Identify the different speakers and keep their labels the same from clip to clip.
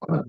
Speaker 1: Oh,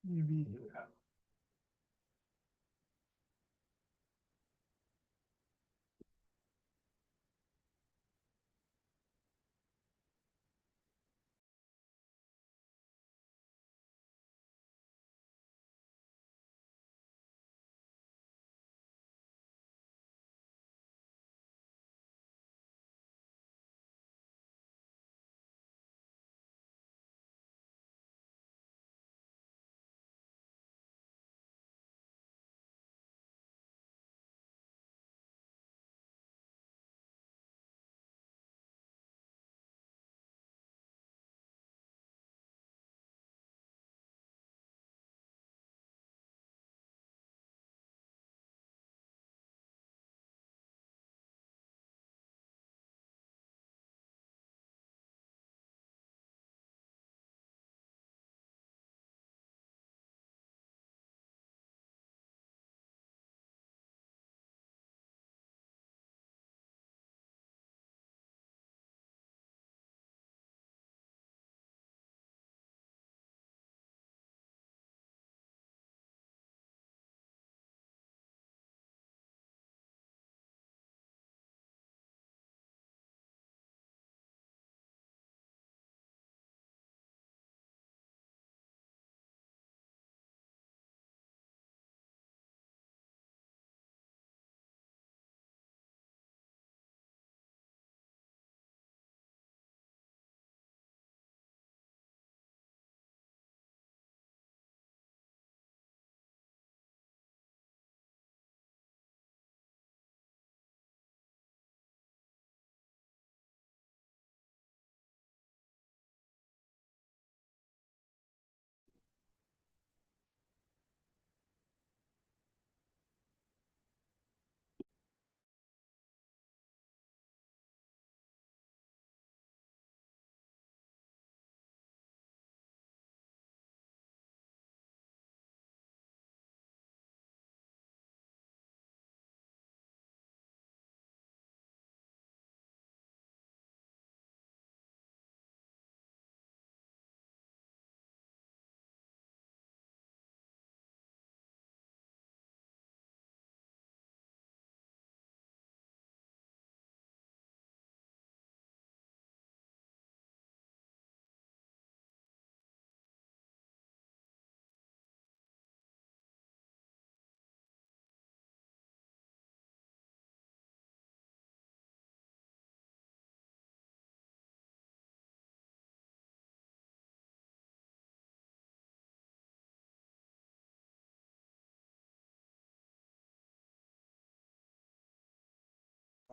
Speaker 1: EV.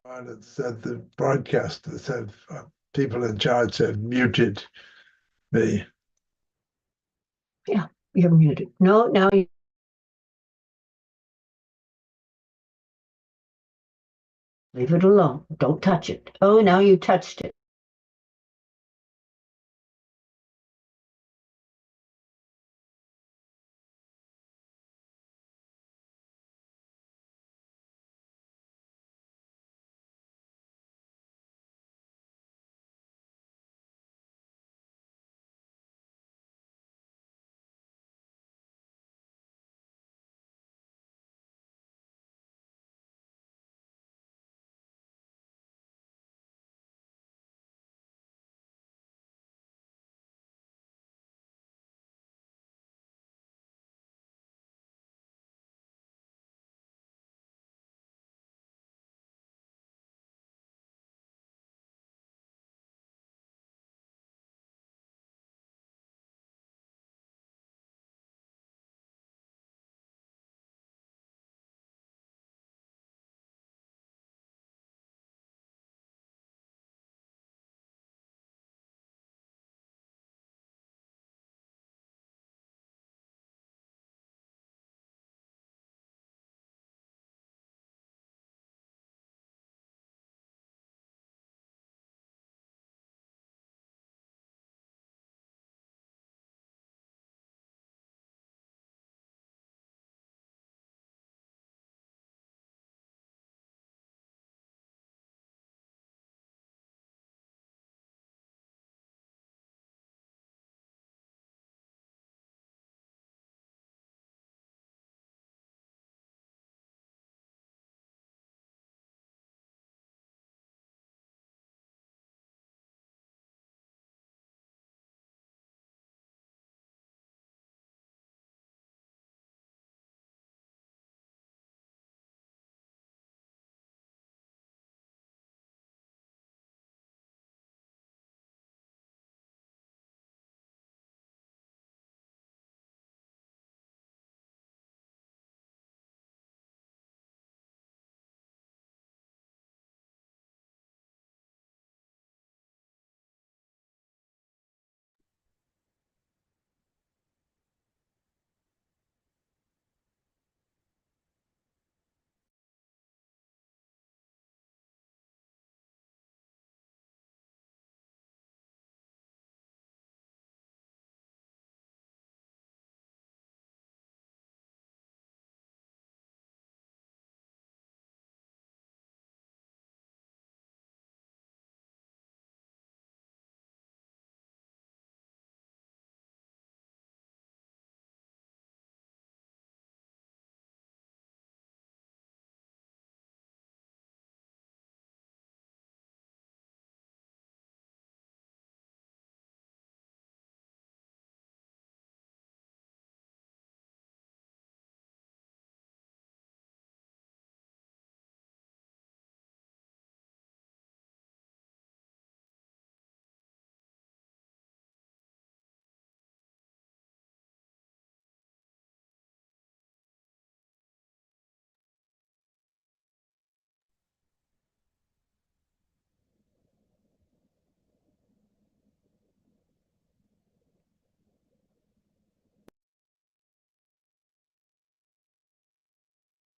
Speaker 1: And it said the broadcast that said people in charge said muted me.
Speaker 2: Yeah, you're muted. No, now you. Leave it alone. Don't touch it. Oh, now you touched it.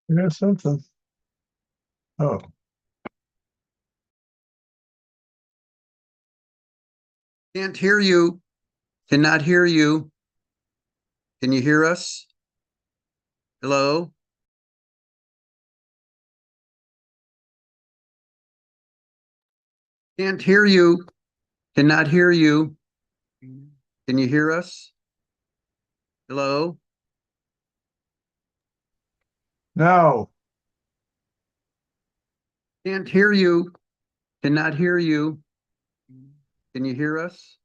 Speaker 1: Here's something. Oh,
Speaker 3: Can't hear you. Cannot hear you. Can you hear us? Hello? Can't hear you. Cannot hear you. Can you hear us? Hello?
Speaker 1: no.
Speaker 3: Can't hear you. Cannot hear you. Can you hear us?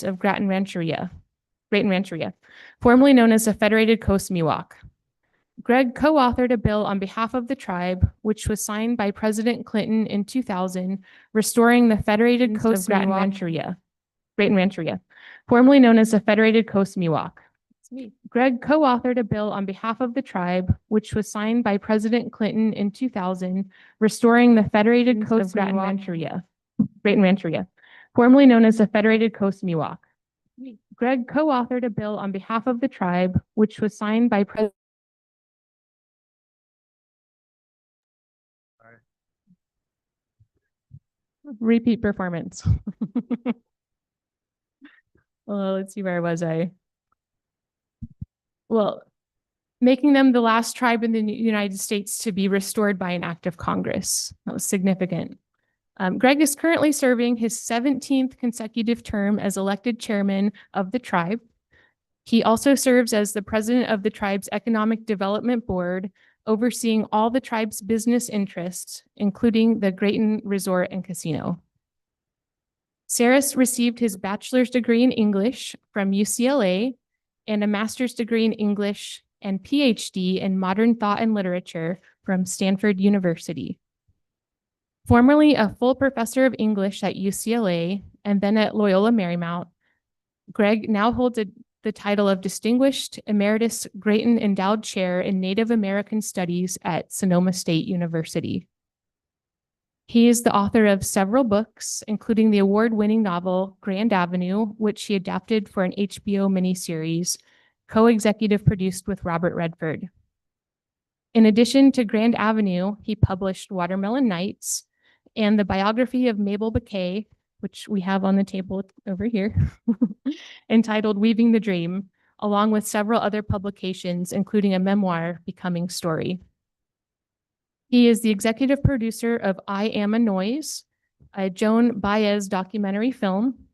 Speaker 4: of Grattan Rancheria, formerly known as the Federated Coast Miwok. Greg co-authored a bill on behalf of the tribe, which was signed by President Clinton in 2000, restoring the Federated Coast of Grattan Rancheria, formerly known as the Federated Coast Miwok. Greg co-authored a bill on behalf of the tribe, which was signed by President Clinton in 2000, restoring the Federated Coast of Grattan Rancheria, formerly known as the Federated Coast Miwok. Greg co-authored a bill on behalf of the tribe, which was signed by President Repeat performance. Well, let's see, where was I? Well, making them the last tribe in the United States to be restored by an act of Congress. That was significant. Greg is currently serving his 17th consecutive term as elected chairman of the tribe. He also serves as the president of the tribe's Economic Development Board, overseeing all the tribe's business interests, including the Grattan Resort and Casino. Sarris received his bachelor's degree in English from UCLA and a master's degree in English and PhD in Modern Thought and Literature from Stanford University. Formerly a full professor of English at UCLA and then at Loyola Marymount, Greg now holds the title of Distinguished Emeritus Grattan Endowed Chair in Native American Studies at Sonoma State University. He is the author of several books, including the award-winning novel Grand Avenue, which he adapted for an HBO miniseries, co-executive produced with Robert Redford. In addition to Grand Avenue, he published Watermelon Nights and the biography of Mabel Baquet, which we have on the table over here, entitled Weaving the Dream, along with several other publications, including a memoir, Becoming Story. He is the executive producer of I Am a Noise, a Joan Baez documentary film.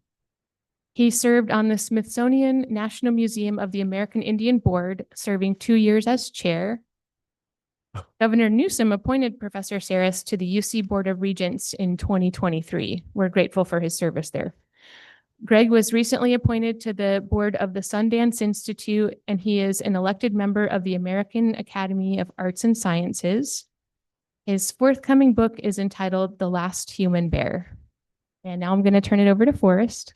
Speaker 4: He served on the Smithsonian National Museum of the American Indian Board, serving 2 years as chair. Governor Newsom appointed Professor Sarris to the UC Board of Regents in 2023. We're grateful for his service there. Greg was recently appointed to the board of the Sundance Institute, and he is an elected member of the American Academy of Arts and Sciences. His forthcoming book is entitled The Last Human Bear. And now I'm going to turn it over to Forrest.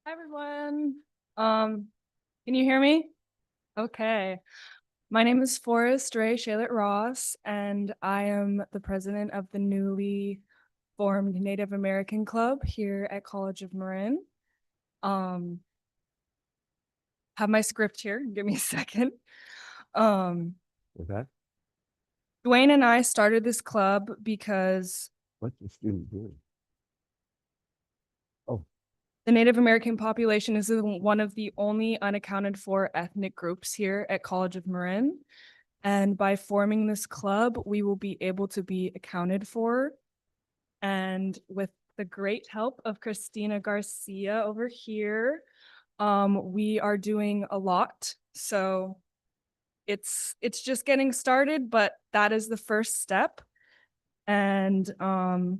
Speaker 5: Hi, everyone. Can you hear me? Okay. My name is Forrest Ray Shaylett Ross, and I am the president of the newly formed Native American Club here at College of Marin. Have my script here. Give me a second.
Speaker 6: With that,
Speaker 5: Dwayne and I started this club because
Speaker 6: what's the student doing?
Speaker 5: the Native American population is one of the only unaccounted for ethnic groups here at College of Marin. And by forming this club, we will be able to be accounted for. And with the great help of Christina Garcia over here, we are doing a lot. So it's just getting started, but that is the first step. And I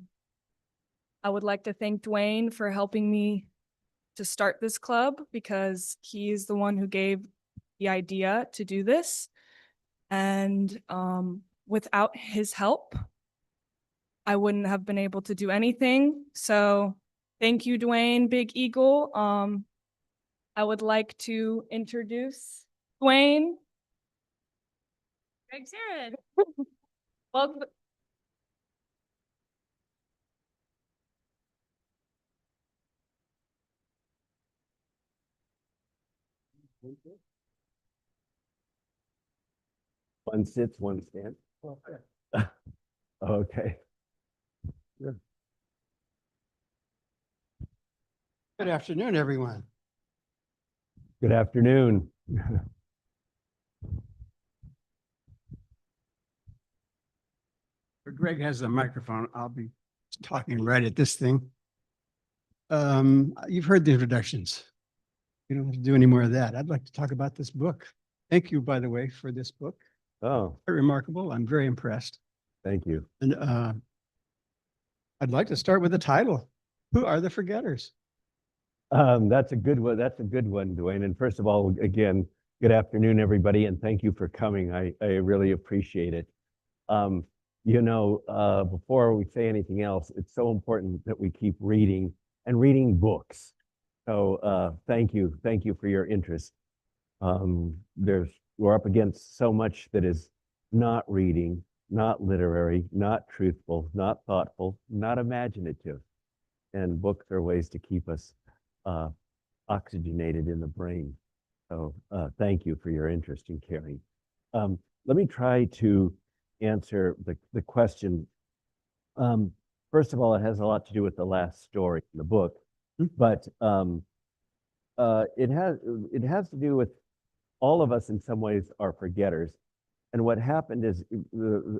Speaker 5: would like to thank Dwayne for helping me to start this club, because he is the one who gave the idea to do this. And without his help, I wouldn't have been able to do anything. So thank you, Dwayne, Big Eagle. I would like to introduce Dwayne. Greg Sarris. Welcome.
Speaker 6: One sits, one stands. Okay.
Speaker 7: Good afternoon, everyone.
Speaker 6: Good afternoon.
Speaker 7: Greg has the microphone. I'll be talking right at this thing. You've heard the introductions. You don't have to do any more of that. I'd like to talk about this book. Thank you, by the way, for this book.
Speaker 6: Oh,
Speaker 7: Quite remarkable. I'm very impressed.
Speaker 6: thank you.
Speaker 7: And I'd like to start with the title. Who are the forgetters?
Speaker 6: That's a good one. That's a good one, Dwayne. And first of all, again, good afternoon, everybody, and thank you for coming. I really appreciate it. Before we say anything else, it's so important that we keep reading and reading books. So thank you for your interest. We're up against so much that is not reading, not literary, not truthful, not thoughtful, not imaginative. And books are ways to keep us oxygenated in the brain. So thank you for your interest in caring. Let me try to answer the question. First of all, it has a lot to do with the last story in the book, but it has to do with all of us in some ways are forgetters. And what happened is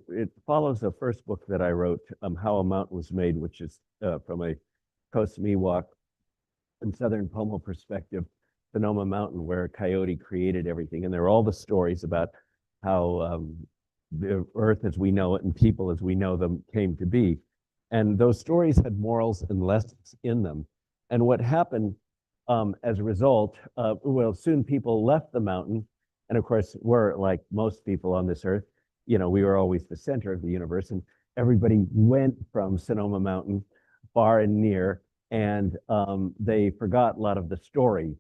Speaker 6: it follows the first book that I wrote, How a Mountain Was Made, which is from a Coast Miwok and Southern Pomo perspective, Sonoma Mountain, where a coyote created everything. And there are all the stories about how the earth as we know it and people as we know them came to be. And those stories had morals and lessons in them. And what happened as a result, soon people left the mountain. And of course, we're like most people on this earth, we were always the center of the universe, and everybody went from Sonoma Mountain far and near, and they forgot a lot of the story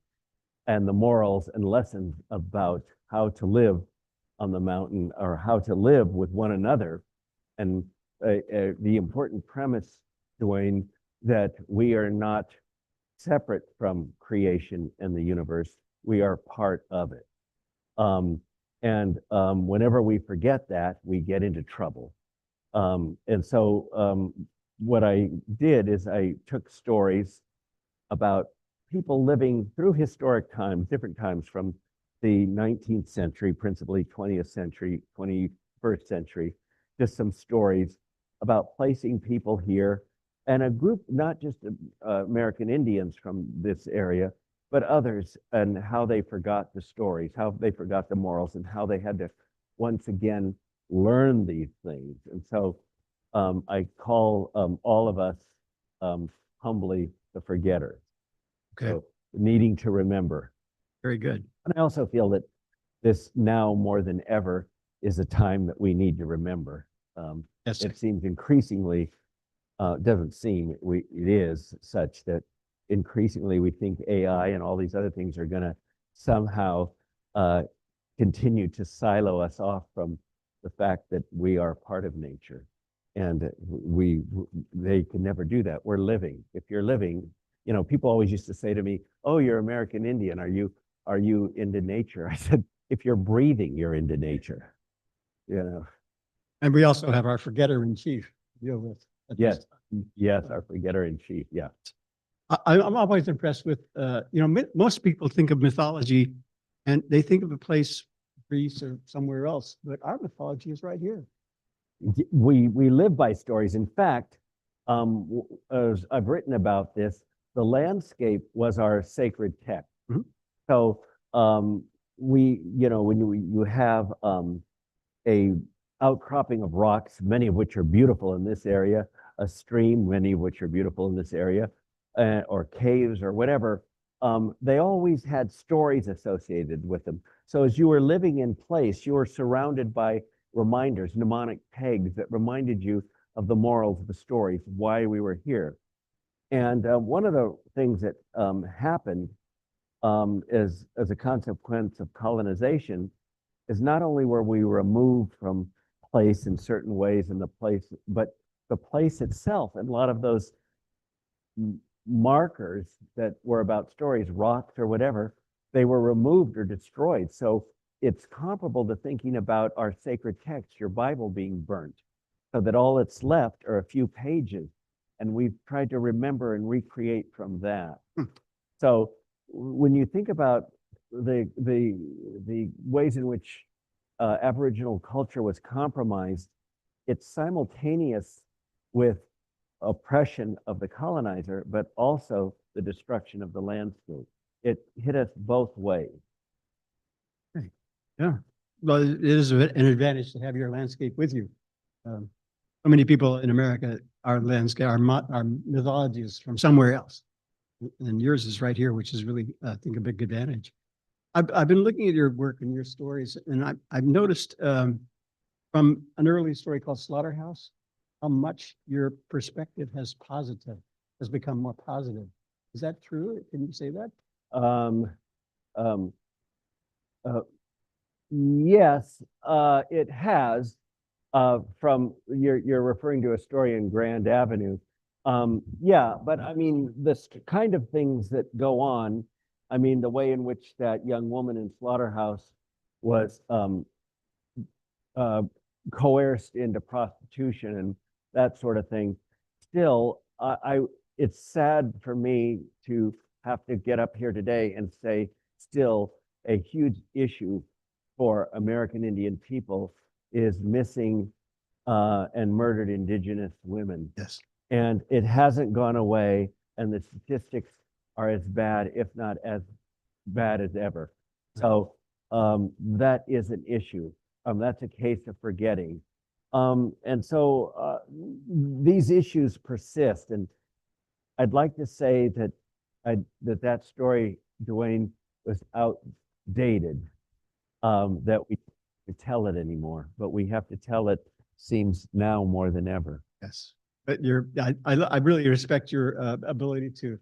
Speaker 6: and the morals and lessons about how to live on the mountain or how to live with one another. And the important premise, Dwayne, that we are not separate from creation and the universe, we are part of it. Whenever we forget that, we get into trouble. So what I did is I took stories about people living through historic times, different times from the 19th century, principally 20th century, 21st century, just some stories about placing people here and a group, not just American Indians from this area, but others, and how they forgot the stories, how they forgot the morals, and how they had to once again learn these things. And so I call all of us humbly the forgetters.
Speaker 7: Okay.
Speaker 6: So needing to remember.
Speaker 7: Very good.
Speaker 6: And I also feel that this now more than ever is a time that we need to remember.
Speaker 7: Yes.
Speaker 6: It seems increasingly, doesn't seem, it is such that increasingly we think AI and all these other things are going to somehow continue to silo us off from the fact that we are part of nature. And they can never do that. We're living. If you're living, people always used to say to me, "Oh, you're American Indian. Are you into nature?" I said, "If you're breathing, you're into nature."
Speaker 7: And we also have our forgetter in chief. Deal with.
Speaker 6: Yes, our forgetter in chief. Yeah.
Speaker 7: I'm always impressed with, most people think of mythology and they think of a place, Greece or somewhere else, but our mythology is right here.
Speaker 6: We live by stories. In fact, as I've written about this, the landscape was our sacred text.
Speaker 7: Mm-hmm.
Speaker 6: So when you have a outcropping of rocks, many of which are beautiful in this area, a stream, many of which are beautiful in this area, or caves or whatever, they always had stories associated with them. So as you were living in place, you were surrounded by reminders, mnemonic pegs that reminded you of the morals of the stories, why we were here. And one of the things that happened as a consequence of colonization is not only were we removed from place in certain ways in the place, but the place itself, and a lot of those markers that were about stories, rocks or whatever, they were removed or destroyed. So it's comparable to thinking about our sacred text, your Bible being burnt, so that all that's left are a few pages. And we've tried to remember and recreate from that. So when you think about the ways in which Aboriginal culture was compromised, it's simultaneous with oppression of the colonizer, but also the destruction of the landscape. It hit us both ways.
Speaker 7: Yeah. well, it is an advantage to have your landscape with you. So many people in America, our landscape, our mythology is from somewhere else. And yours is right here, which is really, I think, a big advantage. I've been looking at your work and your stories, and I've noticed from an early story called Slaughterhouse, how much your perspective has become more positive. Is that true? Can you say that?
Speaker 6: Yes, it has. You're referring to a story in Grand Avenue. Yeah, but I mean, this kind of things that go on, I mean, the way in which that young woman in Slaughterhouse was coerced into prostitution and that sort of thing. Still, it's sad for me to have to get up here today and say, still, a huge issue for American Indian people is missing and murdered Indigenous women.
Speaker 7: Yes.
Speaker 6: And it hasn't gone away, and the statistics are as bad, if not as bad as ever. So that is an issue. That's a case of forgetting. And so these issues persist. And I'd like to say that that story, Dwayne, was outdated, that we don't tell it anymore, but we have to tell it, seems now more than ever.
Speaker 7: Yes. But I really respect your ability to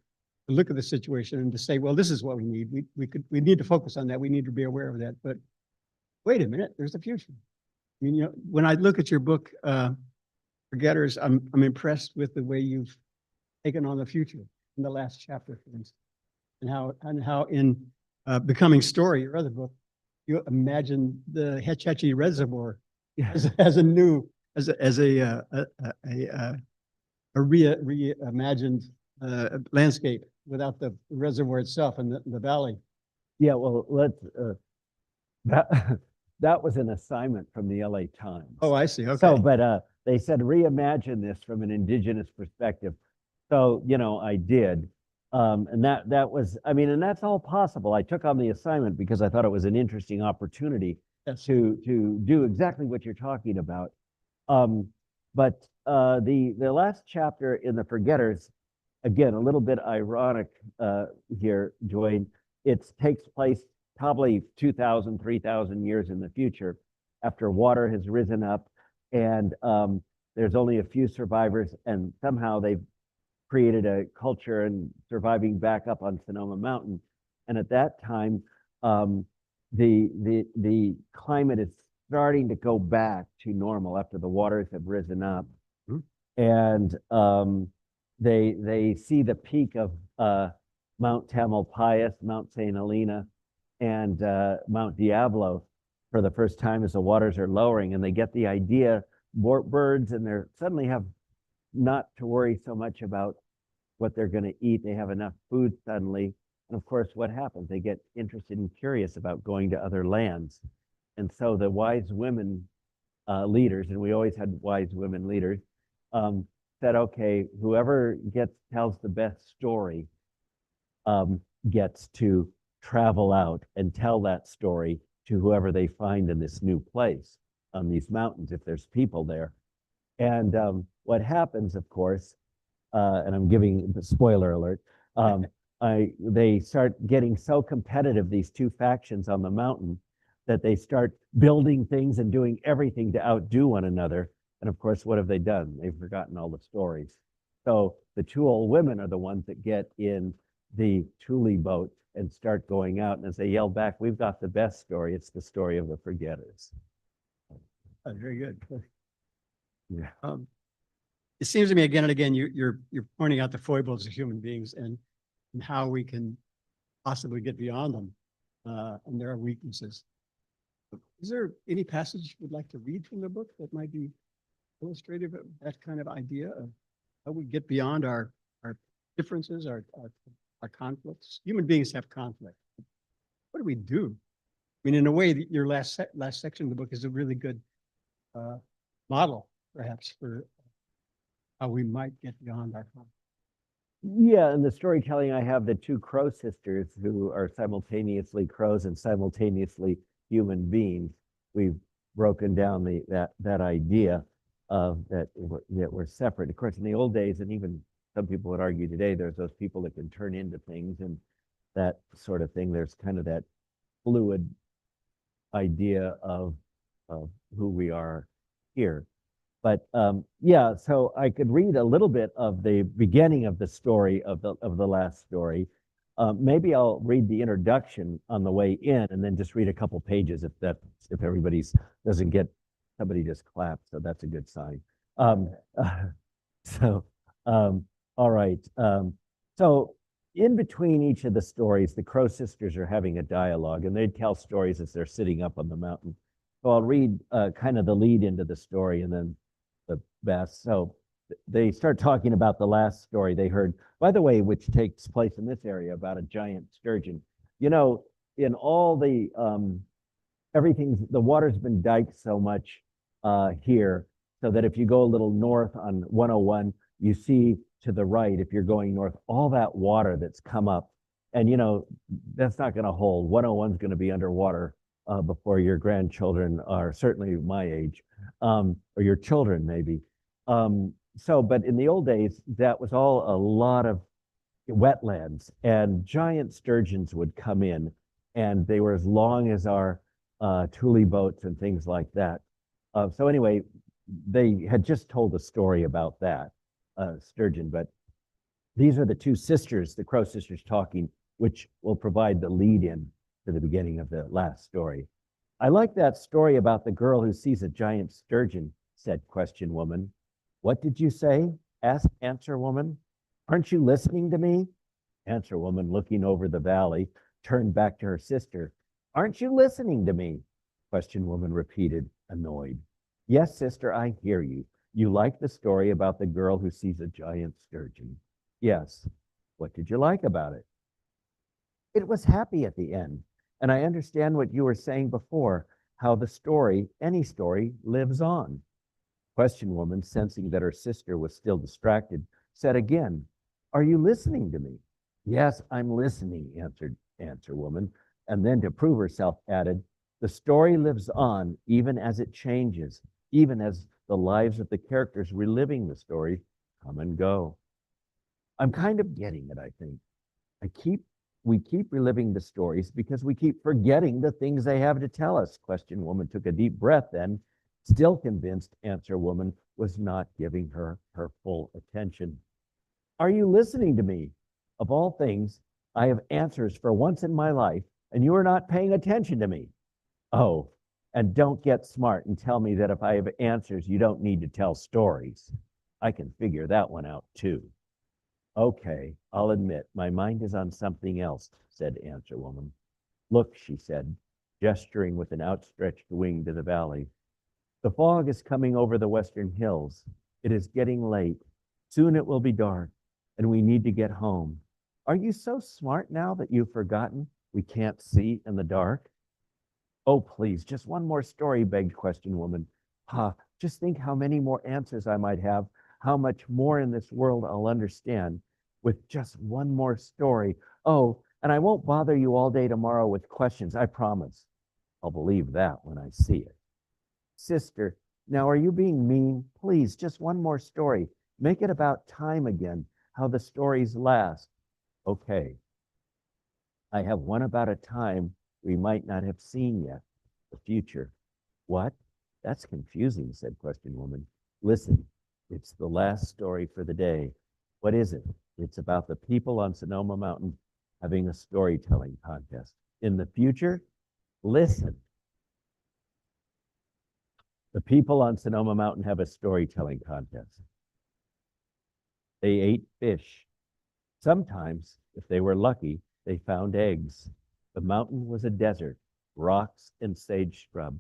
Speaker 7: look at the situation and to say, well, this is what we need. We need to focus on that. We need to be aware of that. But wait a minute, there's a future. I mean, you know, when I look at your book, Forgetters, I'm impressed with the way you've taken on the future in the last chapter, for instance, and how in Becoming Story, your other book, you imagine the Hetch Hetchy Reservoir as a reimagined landscape without the reservoir itself and the valley.
Speaker 6: Yeah, well, that was an assignment from the LA Times.
Speaker 7: Oh, I see. Okay.
Speaker 6: So, but they said reimagine this from an Indigenous perspective. So, you know, I did. And that was, I mean, and that's all possible. I took on the assignment because I thought it was an interesting opportunity to do exactly what you're talking about. But the last chapter in the Forgetters, again, a little bit ironic here, Dwayne. It takes place probably 2,000, 3,000 years in the future after water has risen up and there's only a few survivors, and somehow they've created a culture and surviving back up on Sonoma Mountain. And at that time, the climate is starting to go back to normal after the waters have risen up. And they see the peak of Mount Tamalpais, Mount St. Helena, and Mount Diablo for the first time as the waters are lowering, and they get the idea, more birds, and they're suddenly have not to worry so much about what they're going to eat. They have enough food suddenly. And of course, what happens? They get interested and curious about going to other lands. And so the wise women leaders, and we always had wise women leaders, said, okay, whoever tells the best story gets to travel out and tell that story to whoever they find in this new place on these mountains, if there's people there. And what happens, of course, and I'm giving the spoiler alert, they start getting so competitive, these two factions on the mountain, that they start building things and doing everything to outdo one another. And of course, what have they done? They've forgotten all the stories. So the two old women are the ones that get in the Thule boat and start going out. And as they yell back, we've got the best story. It's the story of the Forgetters.
Speaker 7: Very good.
Speaker 6: Yeah.
Speaker 7: It seems to me again and again, you're pointing out the foibles of human beings and how we can possibly get beyond them, and there are weaknesses. Is there any passage you'd like to read from the book that might be illustrative of that kind of idea of how we get beyond our differences, our conflicts? Human beings have conflict. What do we do? I mean, in a way, your last section of the book is a really good model, perhaps, for how we might get beyond our conflict.
Speaker 6: Yeah, in the storytelling, I have the two Crow sisters who are simultaneously crows and simultaneously human beings. we've broken down that idea of that we're separate. Of course, in the old days, and even some people would argue today, there's those people that can turn into things and that sort of thing. There's kind of that fluid idea of who we are here. But yeah, so I could read a little bit of the beginning of the story of the last story. Maybe I'll read the introduction on the way in, and then just read a couple pages if everybody's doesn't get somebody just clapped, so that's a good sign. All right. So in between each of the stories, the Crow sisters are having a dialogue, and they tell stories as they're sitting up on the mountain. So I'll read kind of the lead into the story and then the best. So they start talking about the last story they heard, by the way, which takes place in this area about a giant sturgeon. You know, in all the, the water's been diked so much here, so that if you go a little north on 101, you see to the right, if you're going north, all that water that's come up. And, you know, that's not going to hold. 101 is going to be underwater before your grandchildren are certainly my age, or your children maybe. But in the old days, that was all a lot of wetlands, and giant sturgeons would come in, and they were as long as our Thule boats and things like that. So anyway, they had just told a story about that sturgeon, but these are the two sisters, the Crow sisters, talking, which will provide the lead in to the beginning of the last story. I like that story about the girl who sees a giant sturgeon, said Question Woman. What did you say? Asked Answer Woman. Aren't you listening to me? Answer Woman, looking over the valley, turned back to her sister. Aren't you listening to me? Question Woman repeated, annoyed. Yes, sister, I hear you. You like the story about the girl who sees a giant sturgeon. Yes. What did you like about it? It was happy at the end. And I understand what you were saying before, how the story, any story, lives on. Question Woman, sensing that her sister was still distracted, said again, are you listening to me? Yes, I'm listening, answered Answer Woman. And then to prove herself added, the story lives on even as it changes, even as the lives of the characters reliving the story come and go. I'm kind of getting it, I think. We keep reliving the stories because we keep forgetting the things they have to tell us. Question Woman took a deep breath then, still convinced Answer Woman was not giving her her full attention. Are you listening to me? Of all things, I have answers for once in my life, and you are not paying attention to me. Oh, and don't get smart and tell me that if I have answers, you don't need to tell stories. I can figure that one out too. Okay, I'll admit my mind is on something else, said Answer Woman. Look, she said, gesturing with an outstretched wing to the valley. The fog is coming over the western hills. It is getting late. Soon it will be dark, and we need to get home. Are you so smart now that you've forgotten we can't see in the dark? Oh, please, just one more story, begged Question Woman. Just think how many more answers I might have, how much more in this world I'll understand with just one more story. Oh, and I won't bother you all day tomorrow with questions, I promise. I'll believe that when I see it. Sister, now are you being mean? Please, just one more story. Make it about time again, how the stories last. Okay. I have one about a time we might not have seen yet, the future. What? That's confusing, said Question Woman. Listen, it's the last story for the day. What is it? It's about the people on Sonoma Mountain having a storytelling contest. In the future, listen. The people on Sonoma Mountain have a storytelling contest. They ate fish. Sometimes, if they were lucky, they found eggs. The mountain was a desert, rocks and sage scrub.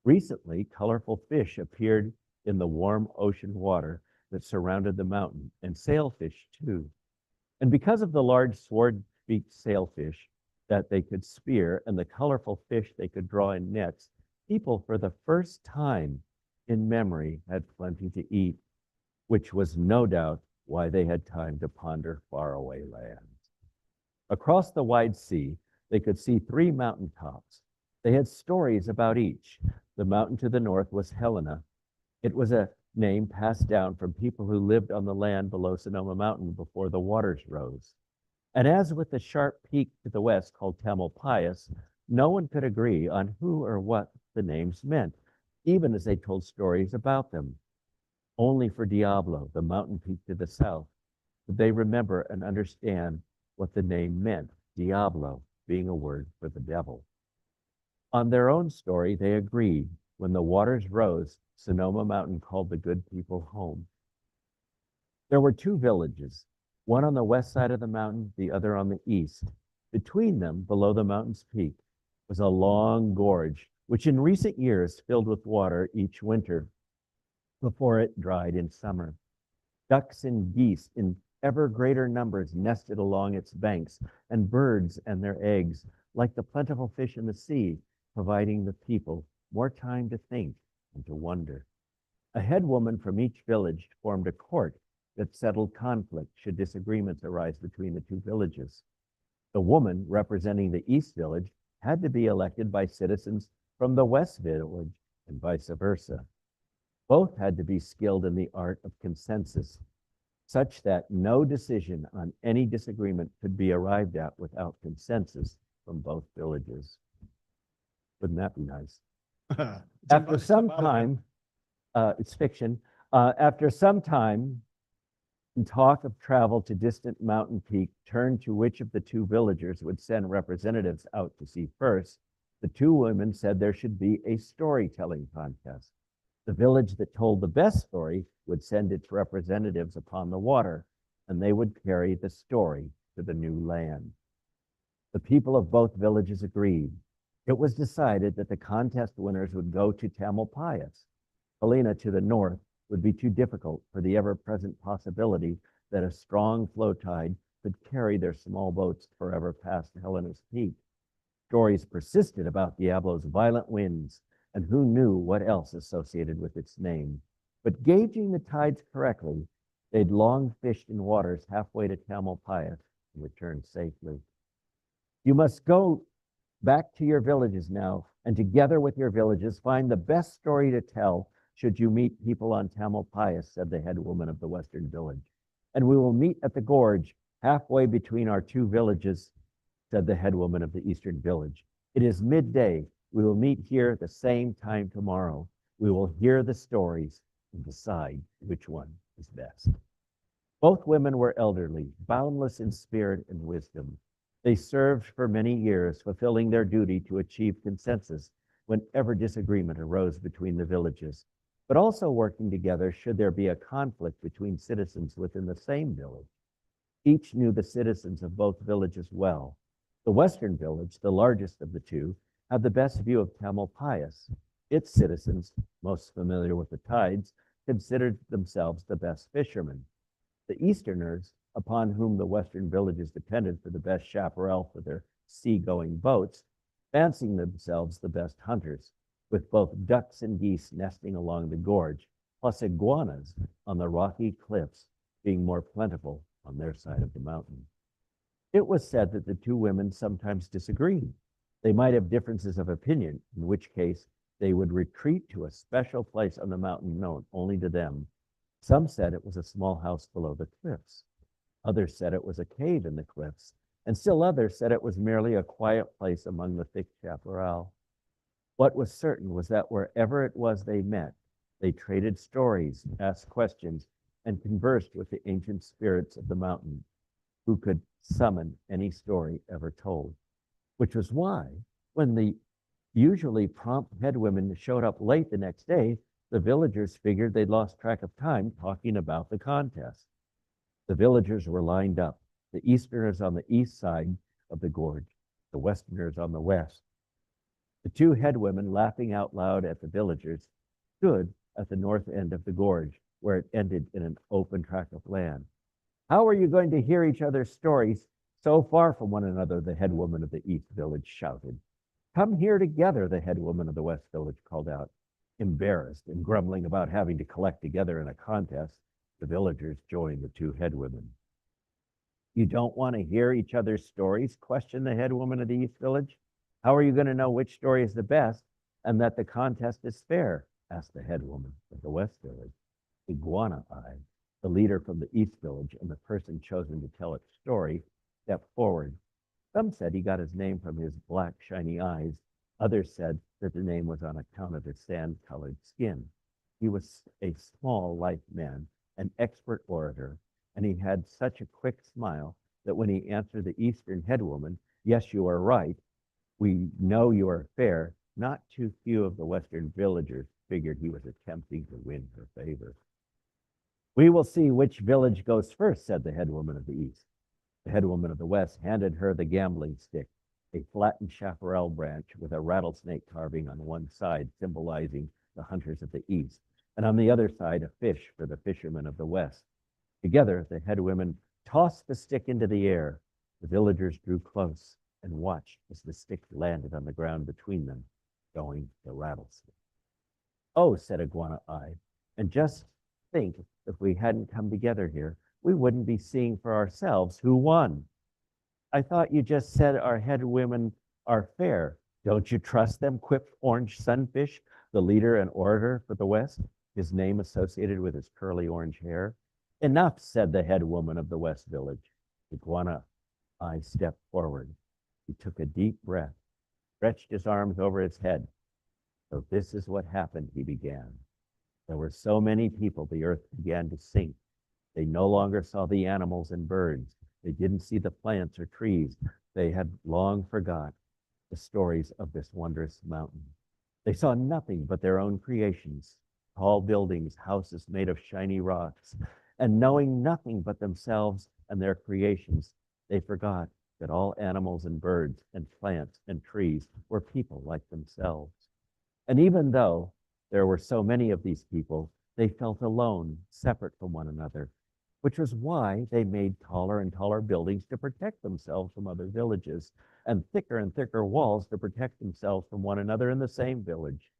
Speaker 6: Recently, colorful fish appeared in the warm ocean water that surrounded the mountain, and sailfish too. And because of the large sword-beaked sailfish that they could spear and the colorful fish they could draw in nets, people for the first time in memory had plenty to eat, which was no doubt why they had time to ponder faraway lands. Across the wide sea, they could see 3 mountaintops. They had stories about each. The mountain to the north was Helena. It was a name passed down from people who lived on the land below Sonoma Mountain before the waters rose. And as with the sharp peak to the west called Tamalpais, no one could agree on who or what the names meant, even as they told stories about them. Only for Diablo, the mountain peak to the south, could they remember and understand what the name meant, Diablo being a word for the devil. On their own story, they agreed. When the waters rose, Sonoma Mountain called the good people home. There were two villages, one on the west side of the mountain, the other on the east. Between them, below the mountain's peak, was a long gorge, which in recent years filled with water each winter before it dried in summer. Ducks and geese in ever greater numbers nested along its banks, and birds and their eggs, like the plentiful fish in the sea, providing the people more time to think and to wonder. A head woman from each village formed a court that settled conflict should disagreements arise between the two villages. The woman representing the East Village had to be elected by citizens from the West Village and vice versa. Both had to be skilled in the art of consensus, such that no decision on any disagreement could be arrived at without consensus from both villages. Wouldn't that be nice? After some time, it's fiction, after some time, talk of travel to distant mountain peak turned to which of the two villagers would send representatives out to see first. The two women said there should be a storytelling contest. The village that told the best story would send its representatives upon the water, and they would carry the story to the new land. The people of both villages agreed. It was decided that the contest winners would go to Tamalpais. Helena to the north would be too difficult for the ever-present possibility that a strong flow tide could carry their small boats forever past Helena's peak. Stories persisted about Diablo's violent winds, and who knew what else associated with its name. But gauging the tides correctly, they'd long fished in waters halfway to Tamalpais and returned safely. You must go back to your villages now, and together with your villages, find the best story to tell should you meet people on Tamalpais, said the head woman of the western village. And we will meet at the gorge halfway between our two villages, said the head woman of the eastern village. It is midday. We will meet here the same time tomorrow. We will hear the stories and decide which one is best. Both women were elderly, boundless in spirit and wisdom. They served for many years, fulfilling their duty to achieve consensus whenever disagreement arose between the villages, but also working together should there be a conflict between citizens within the same village. Each knew the citizens of both villages well. The western village, the largest of the two, had the best view of Tamalpais. Its citizens, most familiar with the tides, considered themselves the best fishermen. The easterners, upon whom the western villages depended for the best chaparral for their sea-going boats, fancying themselves the best hunters, with both ducks and geese nesting along the gorge, plus iguanas on the rocky cliffs being more plentiful on their side of the mountain. It was said that the two women sometimes disagreed. They might have differences of opinion, in which case they would retreat to a special place on the mountain known only to them. Some said it was a small house below the cliffs. Others said it was a cave in the cliffs, and still others said it was merely a quiet place among the thick chaparral. What was certain was that wherever it was they met, they traded stories, asked questions, and conversed with the ancient spirits of the mountain, who could summon any story ever told. Which was why, when the usually prompt headwomen showed up late the next day, the villagers figured they'd lost track of time talking about the contest. The villagers were lined up, the easterners on the east side of the gorge, the westerners on the west. The two headwomen, laughing out loud at the villagers, stood at the north end of the gorge, where it ended in an open tract of land. How are you going to hear each other's stories so far from one another? The head woman of the east village shouted. Come here together, the head woman of the west village called out. Embarrassed and grumbling about having to collect together in a contest, the villagers joined the two head women. You don't want to hear each other's stories? Questioned the head woman of the east village. How are you going to know which story is the best and that the contest is fair? Asked the head woman of the West Village. Iguana Eye, the leader from the East Village and the person chosen to tell its story, stepped forward. Some said he got his name from his black, shiny eyes. Others said that the name was on account of his sand-colored skin. He was a small, lithe man, an expert orator, and he had such a quick smile that when he answered the Eastern headwoman, "Yes, you are right. We know you are fair," not too few of the Western villagers figured he was attempting to win her favor. "We will see which village goes first," said the headwoman of the East. The headwoman of the West handed her the gambling stick, a flattened chaparral branch with a rattlesnake carving on one side symbolizing the hunters of the East, and on the other side a fish for the fishermen of the West. Together, the headwomen tossed the stick into the air. The villagers drew close and watched as the stick landed on the ground between them, showing the rattlesnake. "Oh," said Iguana Eye, "and just think, if we hadn't come together here, we wouldn't be seeing for ourselves who won." "I thought you just said our head women are fair. Don't you trust them?" quipped Orange Sunfish, the leader and orator for the West, his name associated with his curly orange hair. "Enough," said the head woman of the West Village. Iguana Eye stepped forward. He took a deep breath, stretched his arms over his head. "So this is what happened," he began. "There were so many people, the earth began to sink. They no longer saw the animals and birds. They didn't see the plants or trees. They had long forgot the stories of this wondrous mountain. They saw nothing but their own creations, tall buildings, houses made of shiny rocks, and knowing nothing but themselves and their creations, they forgot that all animals and birds and plants and trees were people like themselves. And even though there were so many of these people, they felt alone, separate from one another, which was why they made taller and taller buildings to protect themselves from other villages, and thicker walls to protect themselves from one another in the same village.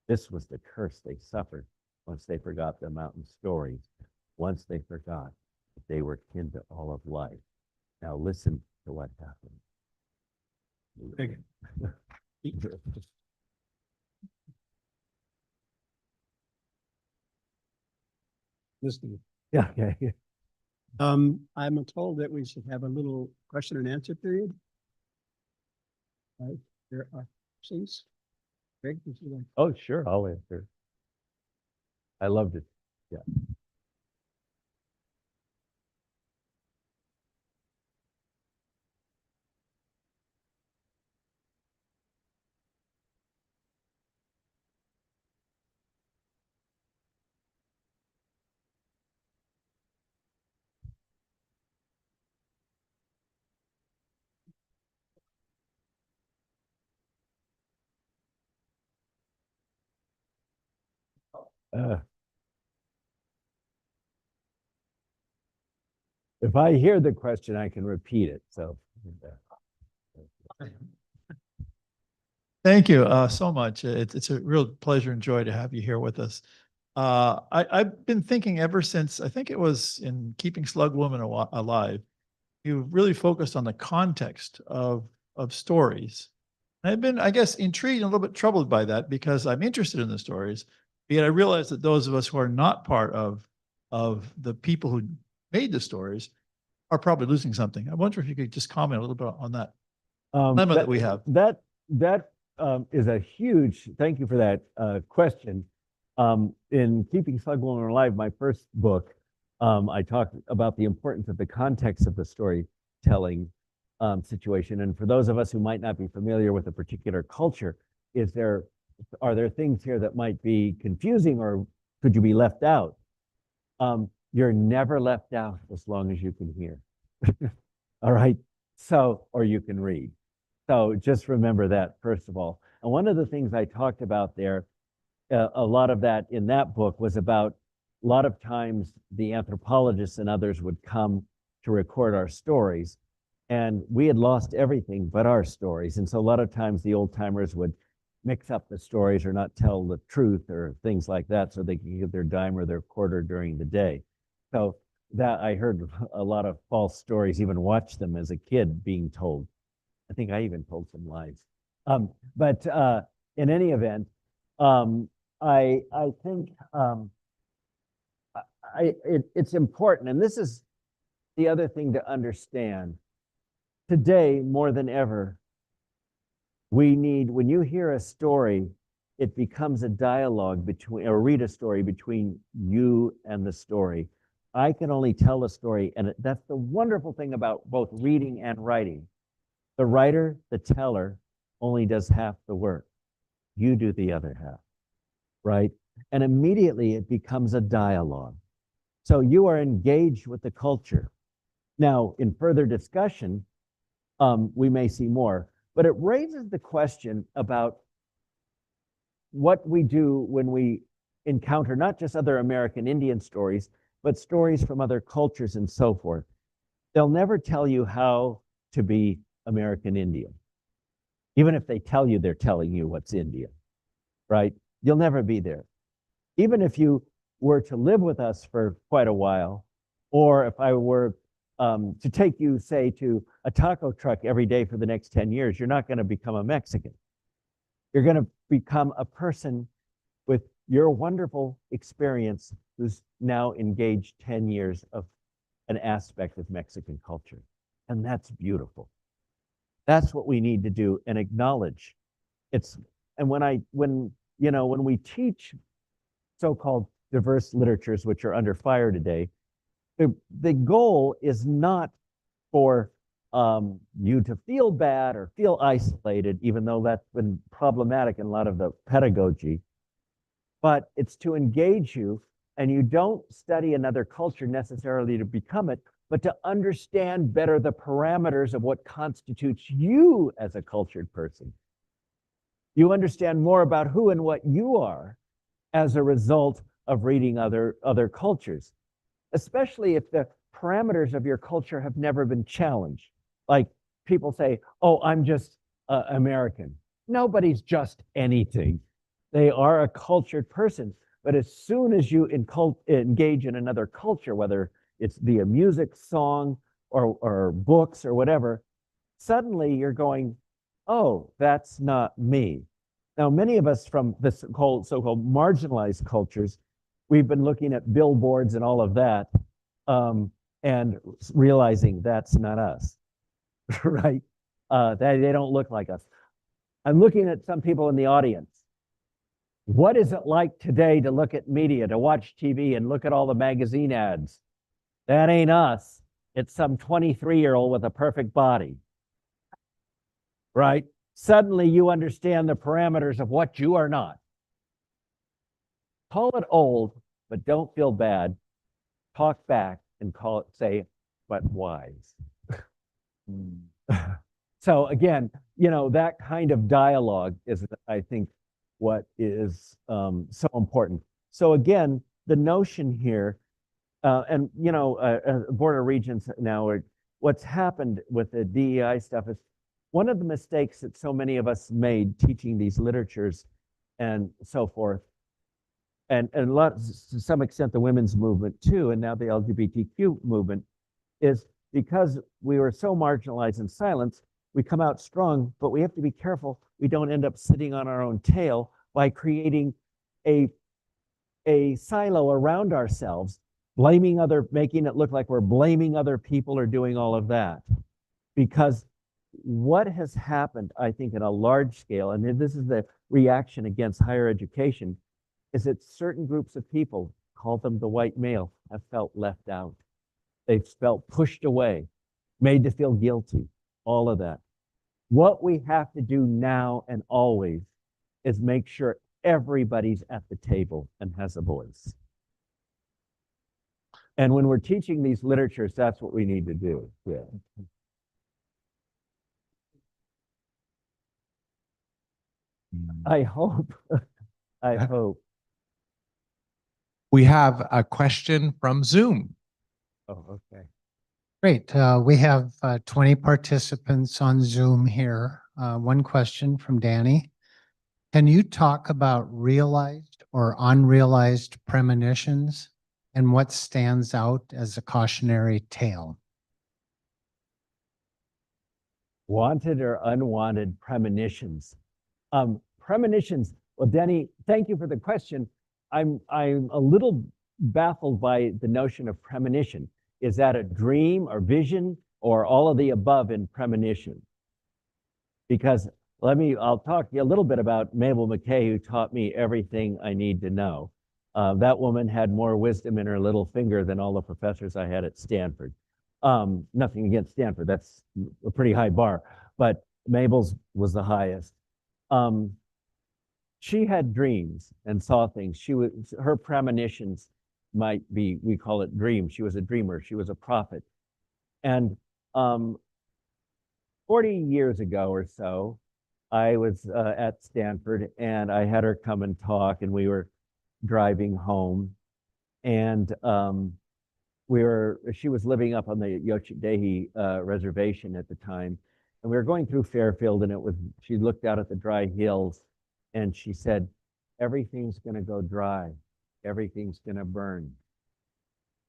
Speaker 6: This was the curse they suffered once they forgot the mountain stories, once they forgot that they were kin to all of life. Now listen to what happened.
Speaker 7: Big. Listening.
Speaker 6: Yeah, okay.
Speaker 7: I'm told that we should have a little question and answer period. There are questions. Greg, would you like?
Speaker 6: Oh, sure, I'll answer. I loved it. Yeah. If I hear the question, I can repeat it. So.
Speaker 8: Thank you so much. It's a real pleasure and joy to have you here with us. I've been thinking ever since, I think it was in Keeping Slug Woman Alive, you really focused on the context of stories. And I've been, I guess, intrigued and a little bit troubled by that because I'm interested in the stories, yet I realize that those of us who are not part of the people who made the stories are probably losing something. I wonder if you could just comment a little bit on that dilemma that we have.
Speaker 6: That is a huge, thank you for that question. In Keeping Slug Woman Alive, my first book, I talked about the importance of the context of the storytelling situation. And for those of us who might not be familiar with a particular culture, are there things here that might be confusing, or could you be left out? You're never left out as long as you can hear. All right. So, or you can read. So just remember that, first of all. And one of the things I talked about there, a lot of that in that book was about a lot of times the anthropologists and others would come to record our stories, and we had lost everything but our stories. And so a lot of times the old timers would mix up the stories or not tell the truth or things like that so they could get their dime or their quarter during the day. So that I heard a lot of false stories, even watched them as a kid being told. I think I even told some lies. But in any event, I think it's important, and this is the other thing to understand. Today, more than ever, we need, when you hear a story, it becomes a dialogue between, or read a story between you and the story. I can only tell a story, and that's the wonderful thing about both reading and writing. The writer, the teller, only does half the work. You do the other half, right? And immediately it becomes a dialogue. So you are engaged with the culture. Now, in further discussion, we may see more, but it raises the question about what we do when we encounter not just other American Indian stories, but stories from other cultures and so forth. They'll never tell you how to be American Indian. Even if they tell you, they're telling you what's Indian, right? You'll never be there. Even if you were to live with us for quite a while, or if I were to take you, say, to a taco truck every day for the next 10 years, you're not going to become a Mexican. You're going to become a person with your wonderful experience who's now engaged 10 years of an aspect of Mexican culture. And that's beautiful. That's what we need to do and acknowledge. And when we teach so-called diverse literatures, which are under fire today, the goal is not for you to feel bad or feel isolated, even though that's been problematic in a lot of the pedagogy, but it's to engage you, and you don't study another culture necessarily to become it, but to understand better the parameters of what constitutes you as a cultured person. You understand more about who and what you are as a result of reading other cultures, especially if the parameters of your culture have never been challenged. Like people say, oh, I'm just American. Nobody's just anything. They are a cultured person. But as soon as you engage in another culture, whether it's via music, song, or books or whatever, suddenly you're going, oh, that's not me. Now, many of us from the so-called marginalized cultures, we've been looking at billboards and all of that, and realizing that's not us, right? They don't look like us. I'm looking at some people in the audience. What is it like today to look at media, to watch TV and look at all the magazine ads? That ain't us. It's some 23-year-old with a perfect body, right? Suddenly you understand the parameters of what you are not. Call it old, but don't feel bad. Talk back and call it, say, but wise. So again, that kind of dialogue is, I think, what is so important. So again, the notion here, and border regions now, what's happened with the DEI stuff is one of the mistakes that so many of us made teaching these literatures and so forth, and a lot, to some extent, the women's movement too, and now the LGBTQ movement, is because we were so marginalized and silenced, we come out strong, but we have to be careful we don't end up sitting on our own tail by creating a silo around ourselves, making it look like we're blaming other people or doing all of that. Because what has happened, I think, in a large scale, and this is the reaction against higher education, is that certain groups of people, call them the white male, have felt left out. They've felt pushed away, made to feel guilty, all of that. What we have to do now and always is make sure everybody's at the table and has a voice. And when we're teaching these literatures, that's what we need to do. Yeah. I hope. I hope.
Speaker 9: We have a question from Zoom.
Speaker 6: Oh, okay.
Speaker 10: Great. We have 20 participants on Zoom here. One question from Danny. Can you talk about realized or unrealized premonitions and what stands out as a cautionary tale?
Speaker 6: Wanted or unwanted premonitions. Premonitions. Well, Denny, thank you for the question. I'm a little baffled by the notion of premonition. Is that a dream or vision or all of the above in premonition? Because I'll talk to you a little bit about Mabel McKay, who taught me everything I need to know. That woman had more wisdom in her little finger than all the professors I had at Stanford. Nothing against Stanford, that's a pretty high bar, but Mabel's was the highest. She had dreams and saw things. Her premonitions might be, we call it dreams. She was a dreamer. She was a prophet. And 40 years ago or so, I was at Stanford and I had her come and talk, and we were driving home, and she was living up on the Yochidehi reservation at the time, and we were going through Fairfield, and she looked out at the dry hills and she said, everything's going to go dry, everything's going to burn,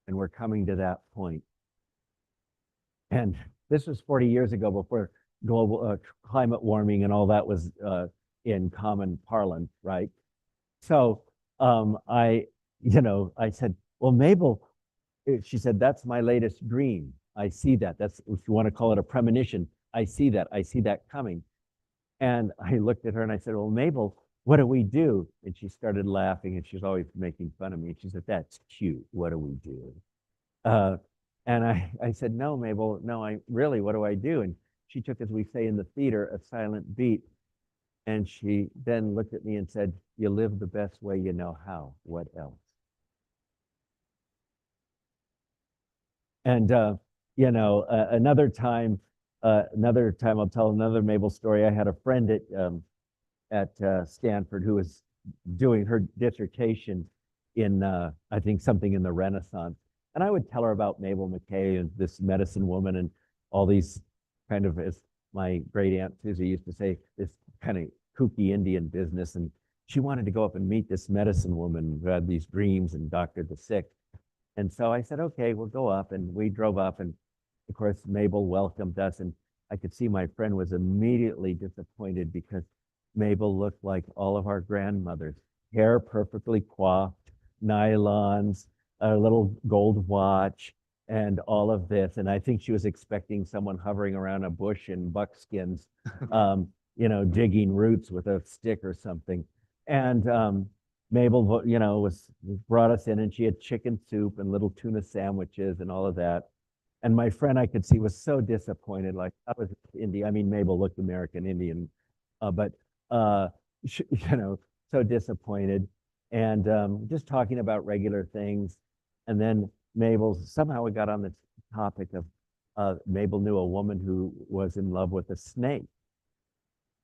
Speaker 6: and we're coming to that point. And this was 40 years ago, before global climate warming and all that was in common parlance, right? So I said, well, Mabel, she said, that's my latest dream. I see that. That's, if you want to call it a premonition, I see that coming. And I looked at her and I said, well, Mabel, what do we do? And she started laughing, and she's always making fun of me. She said, that's cute. What do we do? And I said, no, Mabel, no, what do I do? And she took, as we say in the theater, a silent beat. And she then looked at me and said, you live the best way you know how. What else? And, another time I'll tell another Mabel story. I had a friend at Stanford who was doing her dissertation in, I think, something in the Renaissance. And I would tell her about Mabel McKay and this medicine woman and all these kind of, as my great aunt Susie used to say, this kind of kooky Indian business. And she wanted to go up and meet this medicine woman who had these dreams and doctored the sick. And so I said, okay, we'll go up. And we drove up, and of course, Mabel welcomed us. And I could see my friend was immediately disappointed, because Mabel looked like all of our grandmothers, hair perfectly coiffed, nylons, a little gold watch, and all of this. And I think she was expecting someone hovering around a bush in buckskins, digging roots with a stick or something. And Mabel, brought us in, and she had chicken soup and little tuna sandwiches and all of that. And my friend, I could see, was so disappointed. Like, I was Indian. I mean, Mabel looked American Indian, but so disappointed. And just talking about regular things. And then somehow we got on the topic of Mabel knew a woman who was in love with a snake.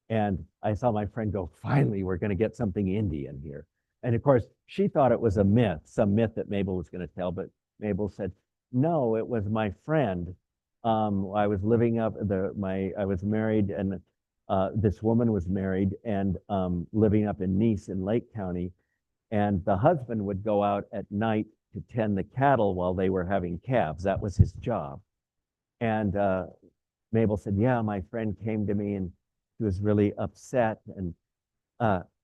Speaker 6: And I saw my friend go, finally, we're going to get something Indian here. And of course, she thought it was a myth, some myth that Mabel was going to tell. But Mabel said, no, it was my friend. I was living up I was married, and this woman was married and living up in Nice in Lake County. And the husband would go out at night to tend the cattle while they were having calves. That was his job. And Mabel said, yeah, my friend came to me and he was really upset. And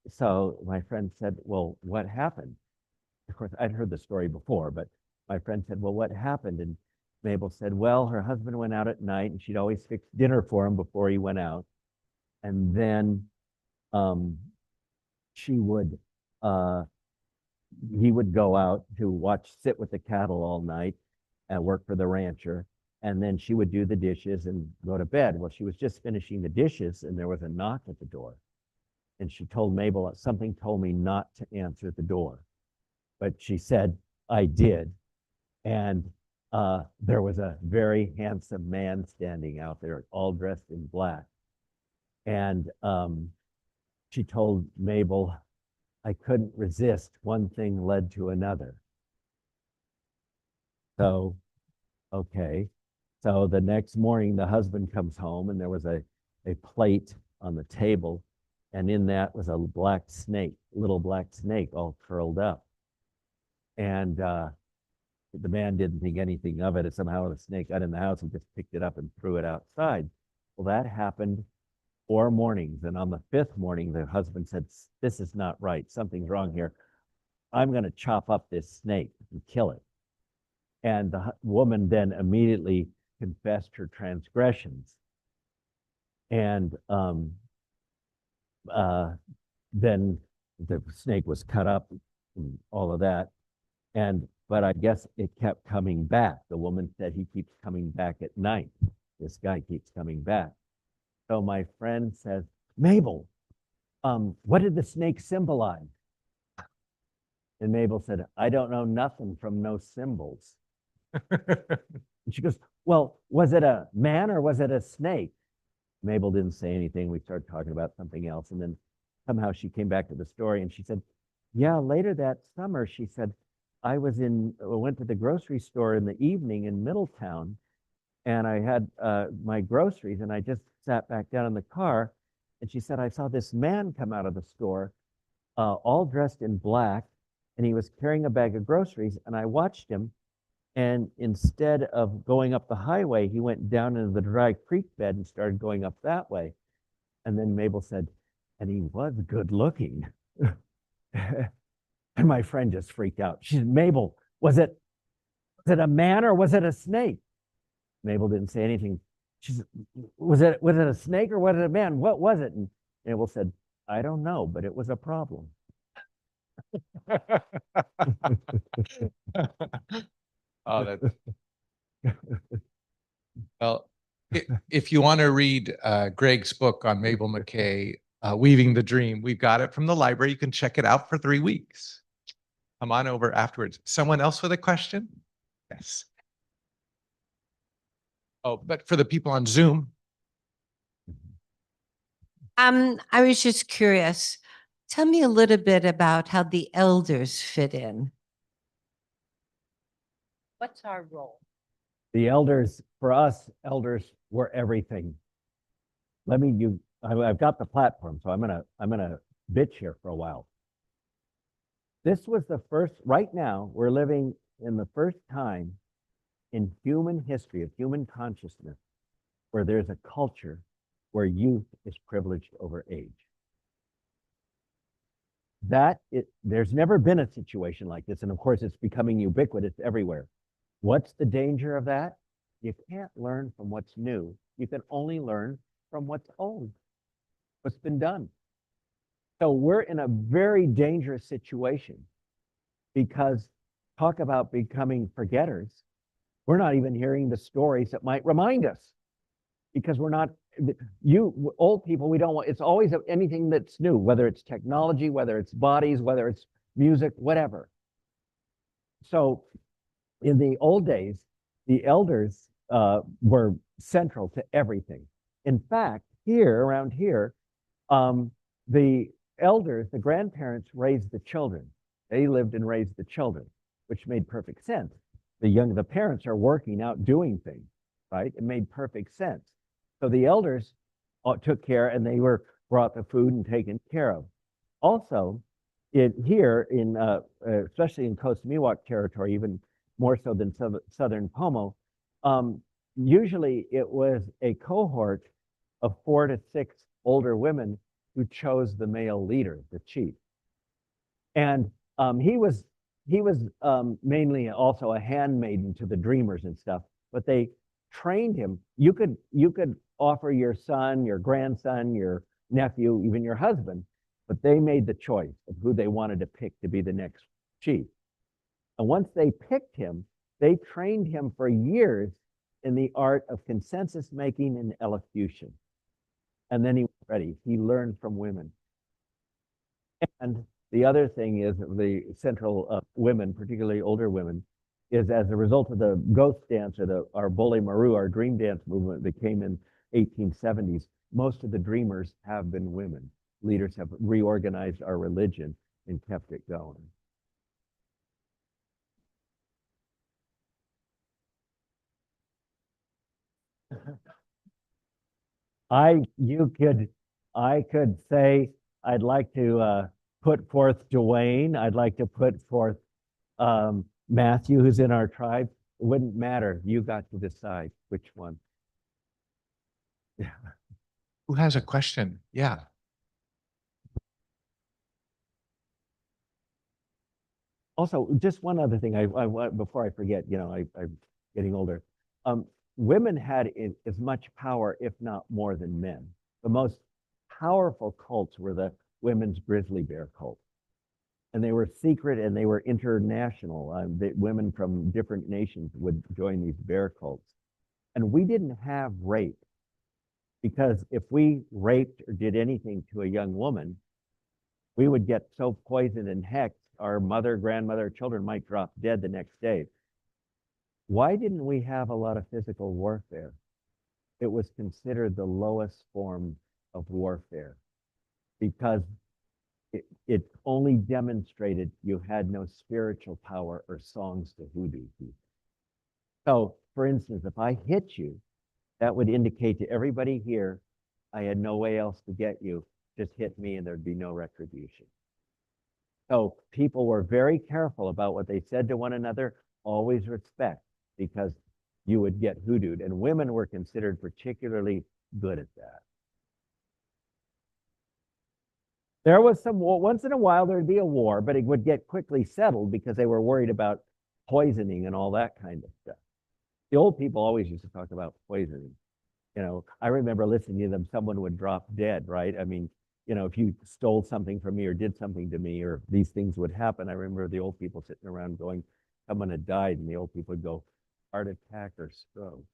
Speaker 6: so my friend said, well, what happened? Of course, I'd heard the story before, but my friend said, well, what happened? And Mabel said, well, her husband went out at night, and she'd always fix dinner for him before he went out. And then he would go out to sit with the cattle all night and work for the rancher. And then she would do the dishes and go to bed. Well, she was just finishing the dishes, and there was a knock at the door. And she told Mabel, something told me not to answer the door. But she said, I did. And there was a very handsome man standing out there, all dressed in black. And she told Mabel, I couldn't resist. One thing led to another. So, okay. So the next morning, the husband comes home, and there was a plate on the table. And in that was a black snake, little black snake, all curled up. And the man didn't think anything of it. Somehow the snake got in the house and just picked it up and threw it outside. Well, that happened 4 mornings. And on the 5th morning, the husband said, "This is not right. Something's wrong here. I'm going to chop up this snake and kill it." And the woman then immediately confessed her transgressions. And then the snake was cut up and all of that. But I guess it kept coming back. The woman said, "He keeps coming back at night. This guy keeps coming back." So my friend says, "Mabel, what did the snake symbolize?" And Mabel said, "I don't know nothing from no symbols." And she goes, "Well, was it a man or was it a snake?" Mabel didn't say anything. We started talking about something else. And then somehow she came back to the story and she said, "Yeah, later that summer," she said, I went to the grocery store in the evening in Middletown, and I had my groceries, and I just sat back down in the car. And she said, "I saw this man come out of the store, all dressed in black, and he was carrying a bag of groceries. And I watched him, and instead of going up the highway, he went down into the dry creek bed and started going up that way." And then Mabel said, "And he was good looking." And my friend just freaked out. She said, "Mabel, was it a man or was it a snake?" Mabel didn't say anything. She said, was it a snake or was it a man? What was it?" And Mabel said, "I don't know, but it was a problem."
Speaker 9: Oh, that. Well, if you want to read Greg's book on Mabel McKay, Weaving the Dream, we've got it from the library. You can check it out for 3 weeks. Come on over afterwards. Someone else with a question? Yes. Oh, but for the people on Zoom.
Speaker 11: I was just curious. Tell me a little bit about how the elders fit in. What's our role?
Speaker 6: The elders, for us, elders were everything. I've got the platform, so I'm gonna bitch here for a while. This was the first, right now, we're living in the first time in human history, of human consciousness, where there's a culture where youth is privileged over age. There's never been a situation like this, and of course it's becoming ubiquitous everywhere. What's the danger of that? You can't learn from what's new. You can only learn from what's old, what's been done. So we're in a very dangerous situation, because talk about becoming forgetters. We're not even hearing the stories that might remind us, because we're not, you old people, we don't want, it's always anything that's new, whether it's technology, whether it's bodies, whether it's music, whatever. So in the old days, the elders were central to everything. In fact, around here, the elders, the grandparents raised the children. They lived and raised the children, which made perfect sense. The parents are working out doing things, right? It made perfect sense. So the elders took care, and they were brought the food and taken care of. Also, here in, especially in Coast Miwok territory, even more so than Southern Pomo, usually it was a cohort of 4 to 6 older women who chose the male leader, the chief. And he was mainly also a handmaiden to the dreamers and stuff, but they trained him. You could offer your son, your grandson, your nephew, even your husband, but they made the choice of who they wanted to pick to be the next chief. And once they picked him, they trained him for years in the art of consensus making and elocution. And then he was ready. He learned from women. And the other thing is the central women, particularly older women, is as a result of the ghost dance, or our Bole Maru, our dream dance movement that came in 1870s, most of the dreamers have been women. Leaders have reorganized our religion and kept it going. I could say I'd like to put forth Dwayne. I'd like to put forth Matthew, who's in our tribe. It wouldn't matter. You got to decide which one. Yeah.
Speaker 9: Who has a question? Yeah.
Speaker 6: Also, just one other thing, before I forget, I'm getting older. Women had as much power, if not more than men. The most powerful cults were the women's grizzly bear cult. And they were secret and they were international. Women from different nations would join these bear cults. And we didn't have rape, because if we raped or did anything to a young woman, we would get so poisoned and hexed, our mother, grandmother, children might drop dead the next day. Why didn't we have a lot of physical warfare? It was considered the lowest form of warfare because it only demonstrated you had no spiritual power or songs to hoodoo people. So, for instance, if I hit you, that would indicate to everybody here, I had no way else to get you. Just hit me and there'd be no retribution. So people were very careful about what they said to one another, always respect, because you would get hoodooed. And women were considered particularly good at that. There was some, once in a while there'd be a war, but it would get quickly settled because they were worried about poisoning and all that kind of stuff. The old people always used to talk about poisoning. I remember listening to them, someone would drop dead, right? I mean, if you stole something from me or did something to me, or these things would happen. I remember the old people sitting around going, someone had died, and the old people would go, heart attack or stroke.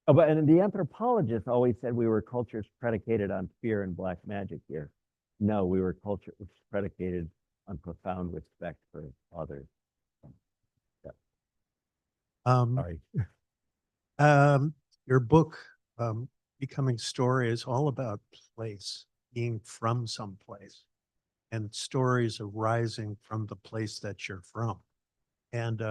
Speaker 6: And the anthropologists always said we were cultures predicated on fear and black magic here. No, we were cultures predicated on profound respect for others. Yeah. Sorry.
Speaker 7: Your book, Becoming Story, is all about place, being from someplace, and stories arising from the place that you're from. And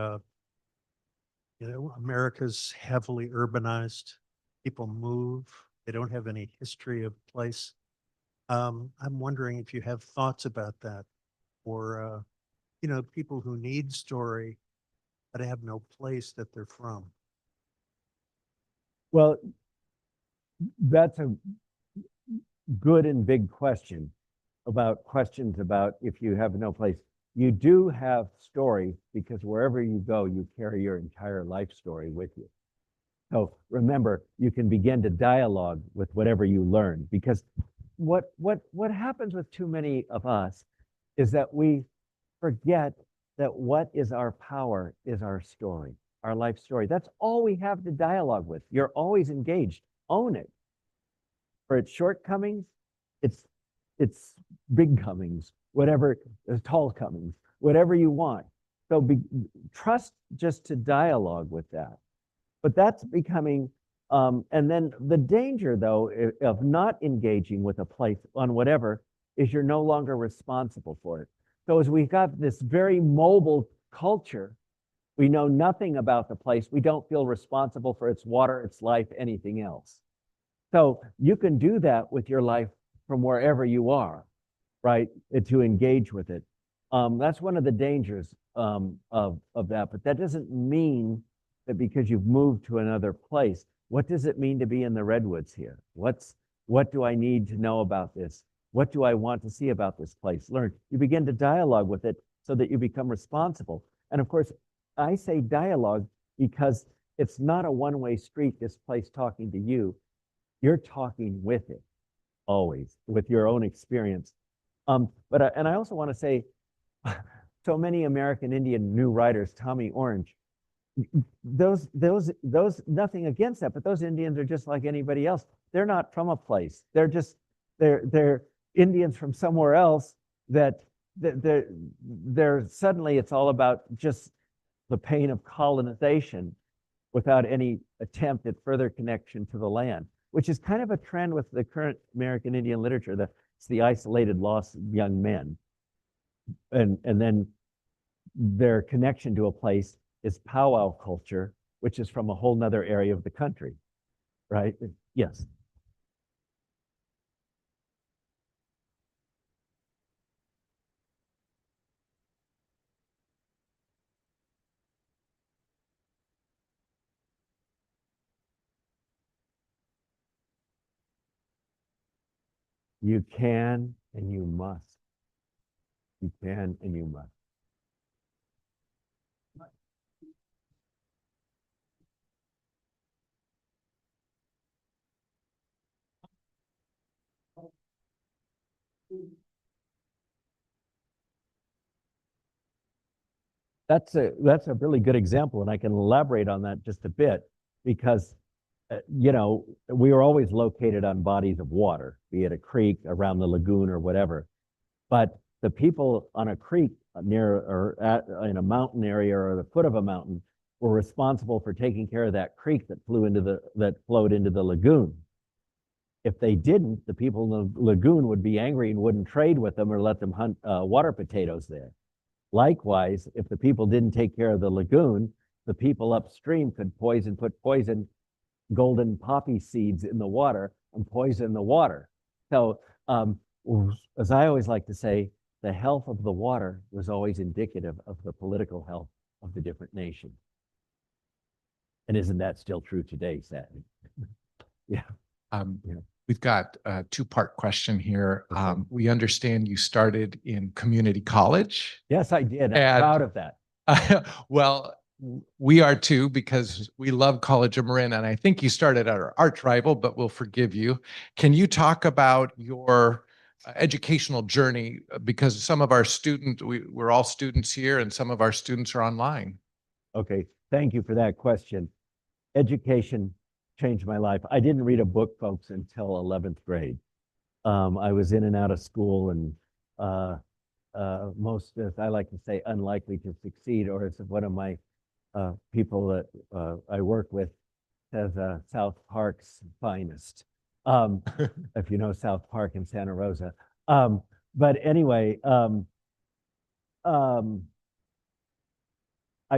Speaker 7: America's heavily urbanized. People move. They don't have any history of place. I'm wondering if you have thoughts about that, or people who need story but have no place that they're from.
Speaker 6: Well, that's a good and big question about if you have no place. You do have story because wherever you go, you carry your entire life story with you. So remember, you can begin to dialogue with whatever you learn, because what happens with too many of us is that we forget that what is our power is our story, our life story. That's all we have to dialogue with. You're always engaged. Own it. For its shortcomings, its big comings, whatever, tall comings, whatever you want. So trust just to dialogue with that. But that's becoming, and then the danger, though, of not engaging with a place on whatever is you're no longer responsible for it. So as we've got this very mobile culture, we know nothing about the place. We don't feel responsible for its water, its life, anything else. So you can do that with your life from wherever you are, right? To engage with it. That's one of the dangers of that. But that doesn't mean that because you've moved to another place, what does it mean to be in the redwoods here? What do I need to know about this? What do I want to see about this place? Learn. You begin to dialogue with it so that you become responsible. And of course, I say dialogue because it's not a one-way street, this place talking to you. You're talking with it always, with your own experience. And I also want to say, so many American Indian new writers, Tommy Orange, those nothing against that, but those Indians are just like anybody else. They're not from a place. They're Indians from somewhere else that they're suddenly it's all about just the pain of colonization without any attempt at further connection to the land, which is kind of a trend with the current American Indian literature. It's the isolated, lost young men. And then their connection to a place is powwow culture, which is from a whole nother area of the country, right? Yes. You can and you must. You can and you must. That's a really good example, and I can elaborate on that just a bit because, you know, we were always located on bodies of water, be it a creek, around the lagoon, or whatever. But the people on a creek near or in a mountain area or the foot of a mountain were responsible for taking care of that creek that flowed into the lagoon. If they didn't, the people in the lagoon would be angry and wouldn't trade with them or let them hunt water potatoes there. Likewise, if the people didn't take care of the lagoon, the people upstream could put poison golden poppy seeds in the water and poison the water. So as I always like to say, the health of the water was always indicative of the political health of the different nations. And isn't that still true today, sadly? Yeah.
Speaker 9: We've got a two-part question here. We understand you started in community college.
Speaker 6: Yes, I did. I'm proud of that.
Speaker 9: Well, we are too, because we love College of Marin, and I think you started at our arch rival, but we'll forgive you. Can you talk about your educational journey? Because some of our students, we're all students here, and some of our students are online.
Speaker 6: Okay, thank you for that question. Education changed my life. I didn't read a book, folks, until 11th grade. I was in and out of school, and most, as I like to say, unlikely to succeed, or as one of my people that I work with says, South Park's finest. If you know South Park in Santa Rosa. But anyway, I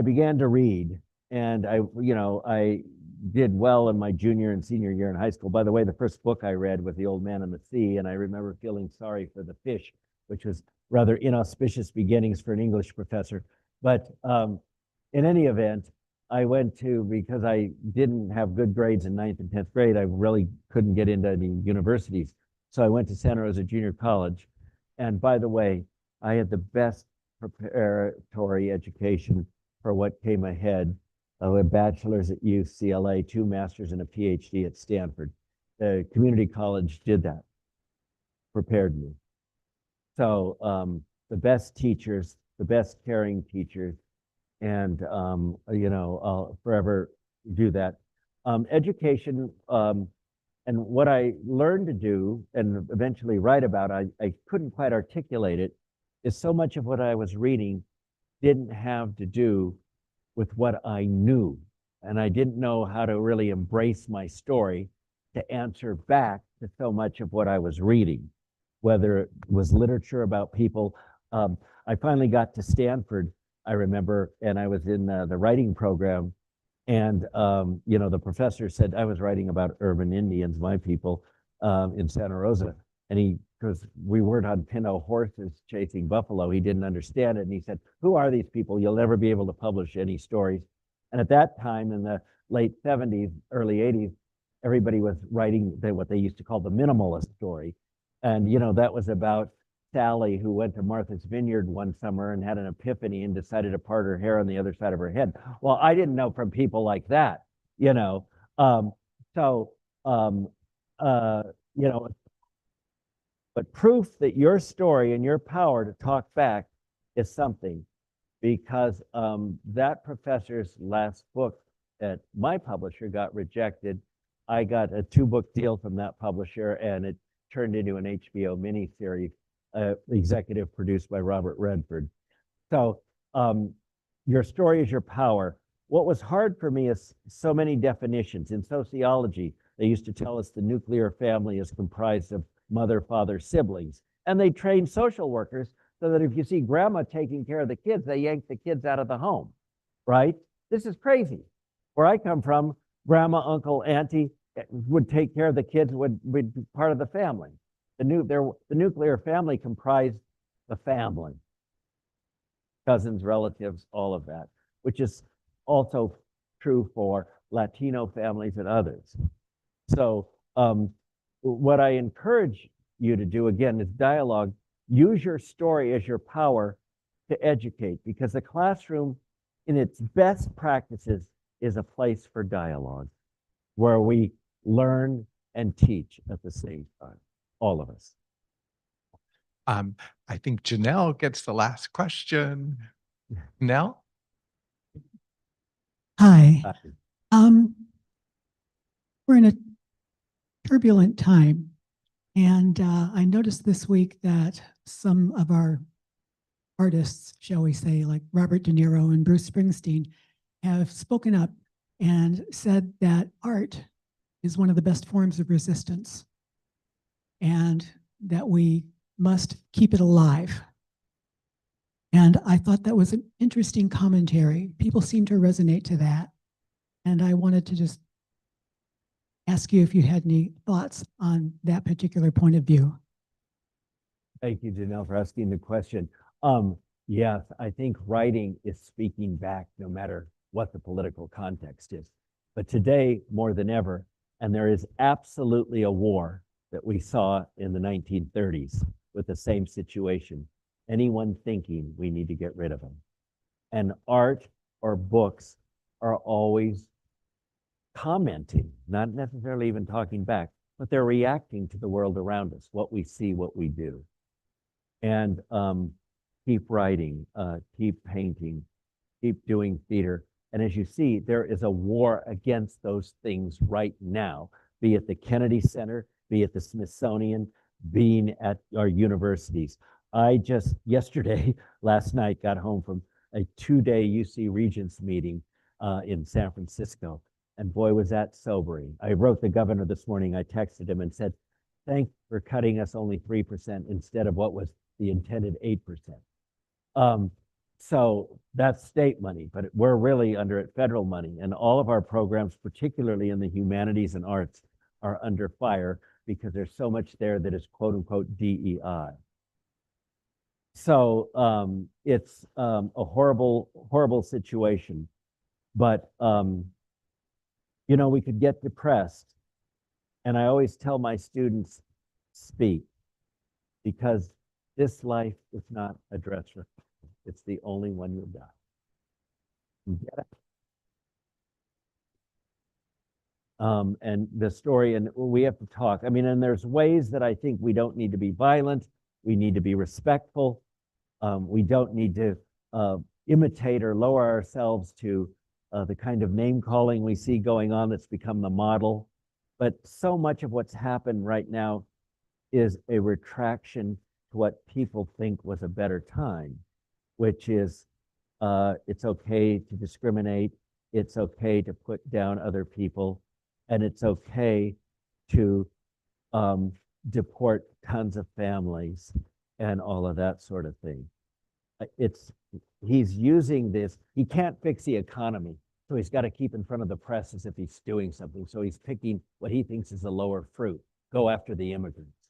Speaker 6: began to read, and I did well in my junior and senior year in high school. By the way, the first book I read was The Old Man and the Sea, and I remember feeling sorry for the fish, which was rather inauspicious beginnings for an English professor. But in any event, I went to, because I didn't have good grades in 9th and 10th grade, I really couldn't get into any universities. So I went to Santa Rosa Junior College. And by the way, I had the best preparatory education for what came ahead. A bachelor's at UCLA, 2 masters and a PhD at Stanford. The community college did that, prepared me. So the best teachers, the best caring teachers, and I'll forever do that. Education, and what I learned to do and eventually write about, I couldn't quite articulate it, is so much of what I was reading didn't have to do with what I knew. And I didn't know how to really embrace my story to answer back to so much of what I was reading, whether it was literature about people. I finally got to Stanford, I remember, and I was in the writing program. And, the professor said I was writing about urban Indians, my people, in Santa Rosa. And because we weren't on Pinto horses chasing buffalo, he didn't understand it. And he said, who are these people? You'll never be able to publish any stories. And at that time, in the late 70s, early 80s, everybody was writing what they used to call the minimalist story. And, that was about Sally, who went to Martha's Vineyard one summer and had an epiphany and decided to part her hair on the other side of her head. Well, I didn't know from people like that, but proof that your story and your power to talk back is something, because that professor's last book at my publisher got rejected. I got a 2-book deal from that publisher, and it turned into an HBO miniseries, executive produced by Robert Redford. So your story is your power. What was hard for me is so many definitions. In sociology, they used to tell us the nuclear family is comprised of mother, father, siblings. And they trained social workers so that if you see grandma taking care of the kids, they yank the kids out of the home, right? This is crazy. Where I come from, grandma, uncle, auntie would take care of the kids, would be part of the family. The nuclear family comprised the family, cousins, relatives, all of that, which is also true for Latino families and others. So what I encourage you to do again is dialogue. Use your story as your power to educate, because the classroom in its best practices is a place for dialogue where we learn and teach at the same time, all of us.
Speaker 9: I think Janelle gets the last question. Nell?
Speaker 12: Hi.
Speaker 6: Uh,
Speaker 12: We're in a turbulent time, and I noticed this week that some of our artists, shall we say, like Robert De Niro and Bruce Springsteen, have spoken up and said that art is one of the best forms of resistance, and that we must keep it alive. And I thought that was an interesting commentary. People seem to resonate to that. And I wanted to just ask you if you had any thoughts on that particular point of view.
Speaker 6: Thank you, Janelle, for asking the question. Yes, I think writing is speaking back no matter what the political context is. But today, more than ever, and there is absolutely a war that we saw in the 1930s with the same situation. Anyone thinking we need to get rid of them. And art or books are always commenting, not necessarily even talking back, but they're reacting to the world around us, what we see, what we do. And keep writing, keep painting, keep doing theater. And as you see, there is a war against those things right now, be it the Kennedy Center, be it the Smithsonian, being at our universities. I just last night, got home from a 2-day UC Regents meeting in San Francisco. And boy, was that sobering. I wrote the governor this morning, I texted him and said, thanks for cutting us only 3% instead of what was the intended 8%. So that's state money, but we're really under it federal money. And all of our programs, particularly in the humanities and arts, are under fire because there's so much there that is quote unquote DEI. So it's a horrible, horrible situation. But, you know, we could get depressed. And I always tell my students, speak, because this life is not a dress rehearsal. It's the only one you'll die. You get it? And the story, and we have to talk. I mean, and there's ways that I think we don't need to be violent. We need to be respectful. We don't need to imitate or lower ourselves to the kind of name calling we see going on that's become the model. But so much of what's happened right now is a retraction to what people think was a better time, which is it's okay to discriminate, it's okay to put down other people, and it's okay to deport tons of families and all of that sort of thing. He's using this, he can't fix the economy, so he's got to keep in front of the press as if he's doing something. So he's picking what he thinks is a lower fruit, go after the immigrants,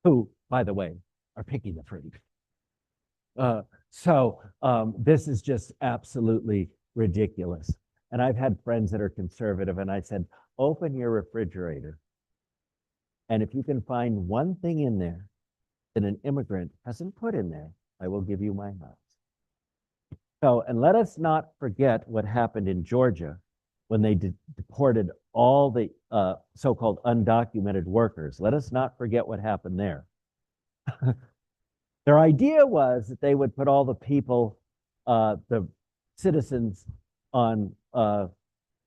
Speaker 6: who, by the way, are picking the fruit. This is just absolutely ridiculous. And I've had friends that are conservative, and I said, open your refrigerator. And if you can find one thing in there that an immigrant hasn't put in there, I will give you my house. So, and let us not forget what happened in Georgia when they deported all the so-called undocumented workers. Let us not forget what happened there. Their idea was that they would put all the people, the citizens on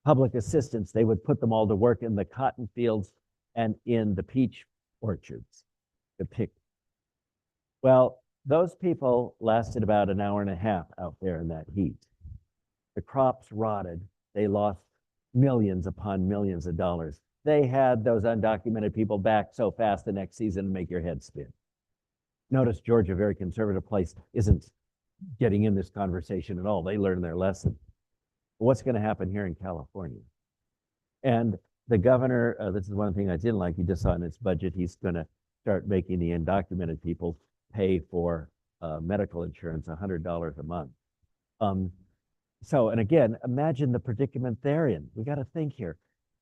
Speaker 6: public assistance, they would put them all to work in the cotton fields and in the peach orchards to pick. Well, those people lasted about an hour and a half out there in that heat. The crops rotted. They lost millions upon millions of dollars. They had those undocumented people back so fast the next season to make your head spin. Notice Georgia, a very conservative place, isn't getting in this conversation at all. They learned their lesson. What's going to happen here in California? And the governor, this is one thing I didn't like, he just saw in his budget, he's going to start making the undocumented people pay for medical insurance, $100 a month. And again, imagine the predicament they're in. We got to think here.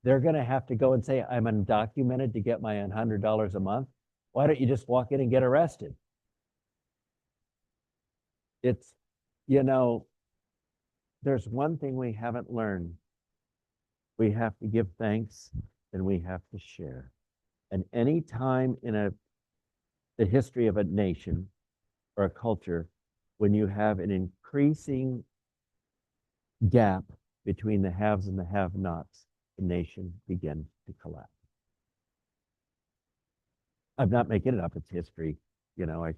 Speaker 6: They're going to have to go and say, I'm undocumented to get my $100 a month. Why don't you just walk in and get arrested? It's, you know, there's one thing we haven't learned. We have to give thanks and we have to share. And any time in the history of a nation or a culture, when you have an increasing gap between the haves and the have-nots, the nation begins to collapse. I'm not making it up, it's history. You know, I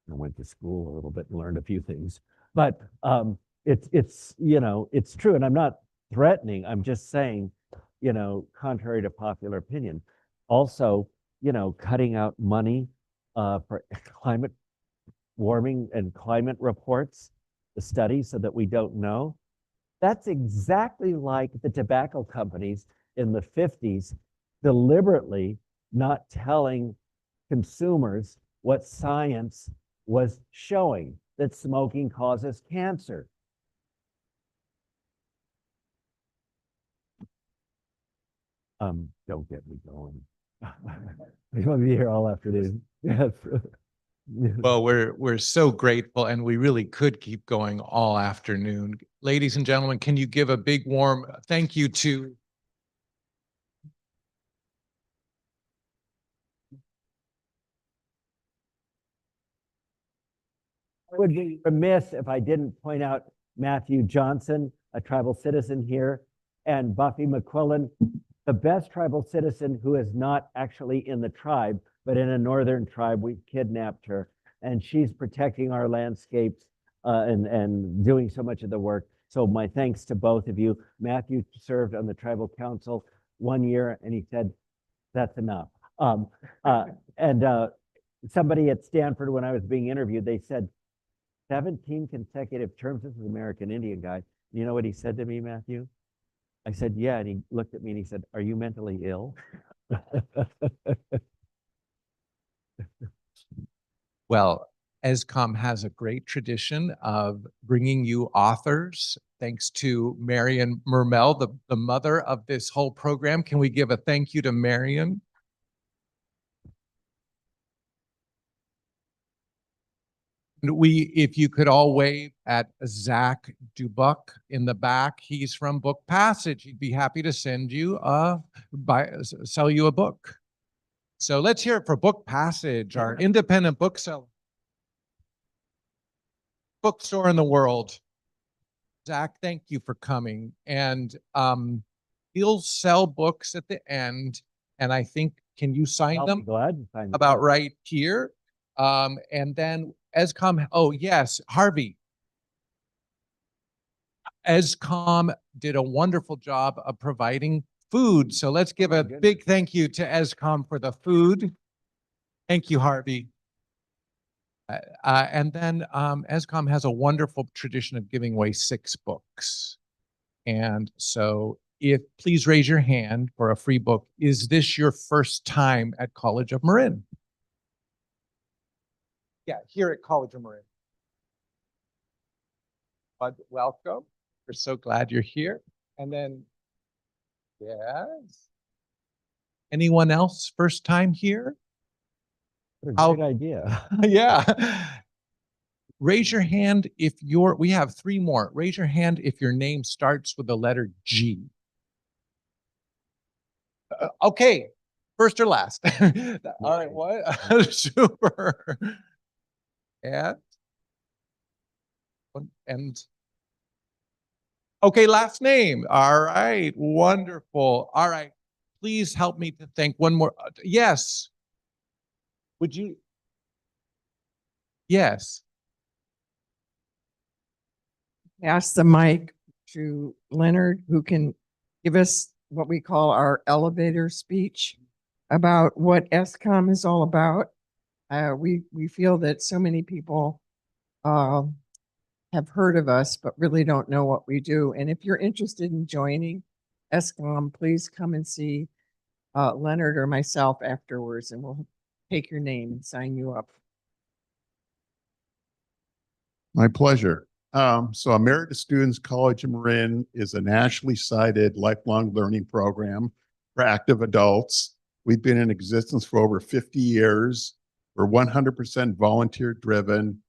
Speaker 6: went to school a little bit and learned a few things, but it's you know, it's true. And I'm not threatening, I'm just saying, you know, contrary to popular opinion. Also, you know, cutting out money for climate warming and climate reports, the studies, so that we don't know. That's exactly like the tobacco companies in the 50s deliberately not telling consumers what science was showing, that smoking causes cancer. Don't get me going. I'm gonna be here all afternoon. Yes.
Speaker 9: Well, we're so grateful, and we really could keep going all afternoon. Ladies and gentlemen, can you give a big warm thank you to
Speaker 6: I would be remiss if I didn't point out Matthew Johnson, a tribal citizen here, and Buffy McQuillan, the best tribal citizen who is not actually in the tribe, but in a northern tribe. We kidnapped her, and she's protecting our landscapes and doing so much of the work. So my thanks to both of you. Matthew served on the tribal council 1 year, and he said, that's enough. Somebody at Stanford, when I was being interviewed, they said, 17 consecutive terms. This is an American Indian guy. You know what he said to me, Matthew? I said, yeah. And he looked at me and he said, are you mentally ill?
Speaker 9: Well, ESCOM has a great tradition of bringing you authors. Thanks to Marion Mermel, the mother of this whole program. Can we give a thank you to Marion? If you could all wave at Zach Dubuck in the back, he's from Book Passage. He'd be happy to send you sell you a book. So let's hear it for Book Passage, our independent bookseller, bookstore in the world. Zach, thank you for coming. And he'll sell books at the end. And I think, can you sign
Speaker 6: I'll
Speaker 9: them?
Speaker 6: be glad to sign them.
Speaker 9: About right here. And then ESCOM, oh yes, Harvey. ESCOM did a wonderful job of providing food. So let's give a big thank you to ESCOM for the food. Thank you, Harvey. And then ESCOM has a wonderful tradition of giving away 6 books. And so please raise your hand for a free book. Is this your first time at College of Marin? Yeah, here at College of Marin. But welcome. We're so glad you're here. And then, yes. Anyone else first time here?
Speaker 6: What a great idea.
Speaker 9: Yeah. Raise your hand if we have 3 more. Raise your hand if your name starts with the letter G. Okay, first or last. All right, what? Super. And okay, last name. All right, wonderful. All right, please help me to thank one more. Yes. Would you? Yes.
Speaker 13: Pass the mic to Leonard, who can give us what we call our elevator speech about what ESCOM is all about. We feel that so many people have heard of us, but really don't know what we do. And if you're interested in joining ESCOM, please come and see Leonard or myself afterwards, and we'll take your name and sign you up.
Speaker 14: My pleasure. So Emeritus Students College of Marin is a nationally cited lifelong learning program for active adults. We've been in existence for over 50 years. We're 100% volunteer driven,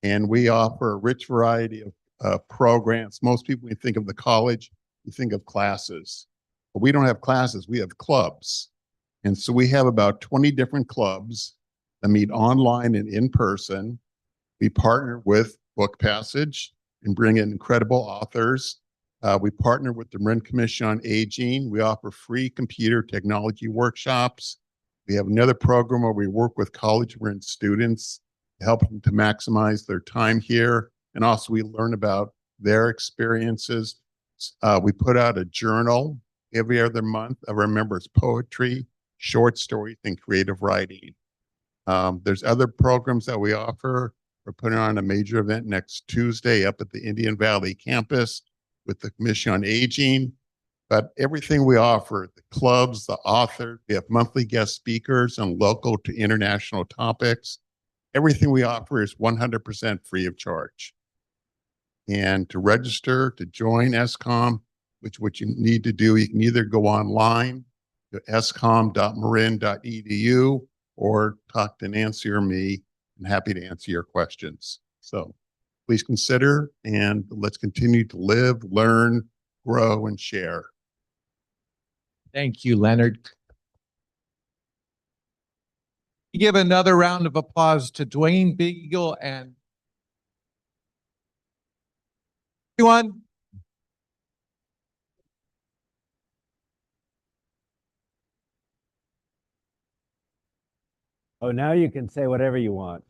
Speaker 14: and we offer a rich variety of programs. Most people, when you think of the college, you think of classes. But we don't have classes, we have clubs. And so we have about 20 different clubs that meet online and in person. We partner with Book Passage and bring in incredible authors. We partner with the Marin Commission on Aging. We offer free computer technology workshops. We have another program where we work with college Marin students to help them to maximize their time here. And also we learn about their experiences. We put out a journal every other month of our members' poetry, short stories, and creative writing. There's other programs that we offer. We're putting on a major event next Tuesday up at the Indian Valley campus with the Commission on Aging. But everything we offer, the clubs, the authors, we have monthly guest speakers on local to international topics. Everything we offer is 100% free of charge. And to register, to join ESCOM, which what you need to do, you can either go online to escom.marin.edu or talk to Nancy or me. I'm happy to answer your questions. So please consider, and let's continue to live, learn, grow, and share.
Speaker 9: Thank you, Leonard. Give another round of applause to Dwayne Big Eagle and everyone.
Speaker 6: Oh, now you can say whatever you want.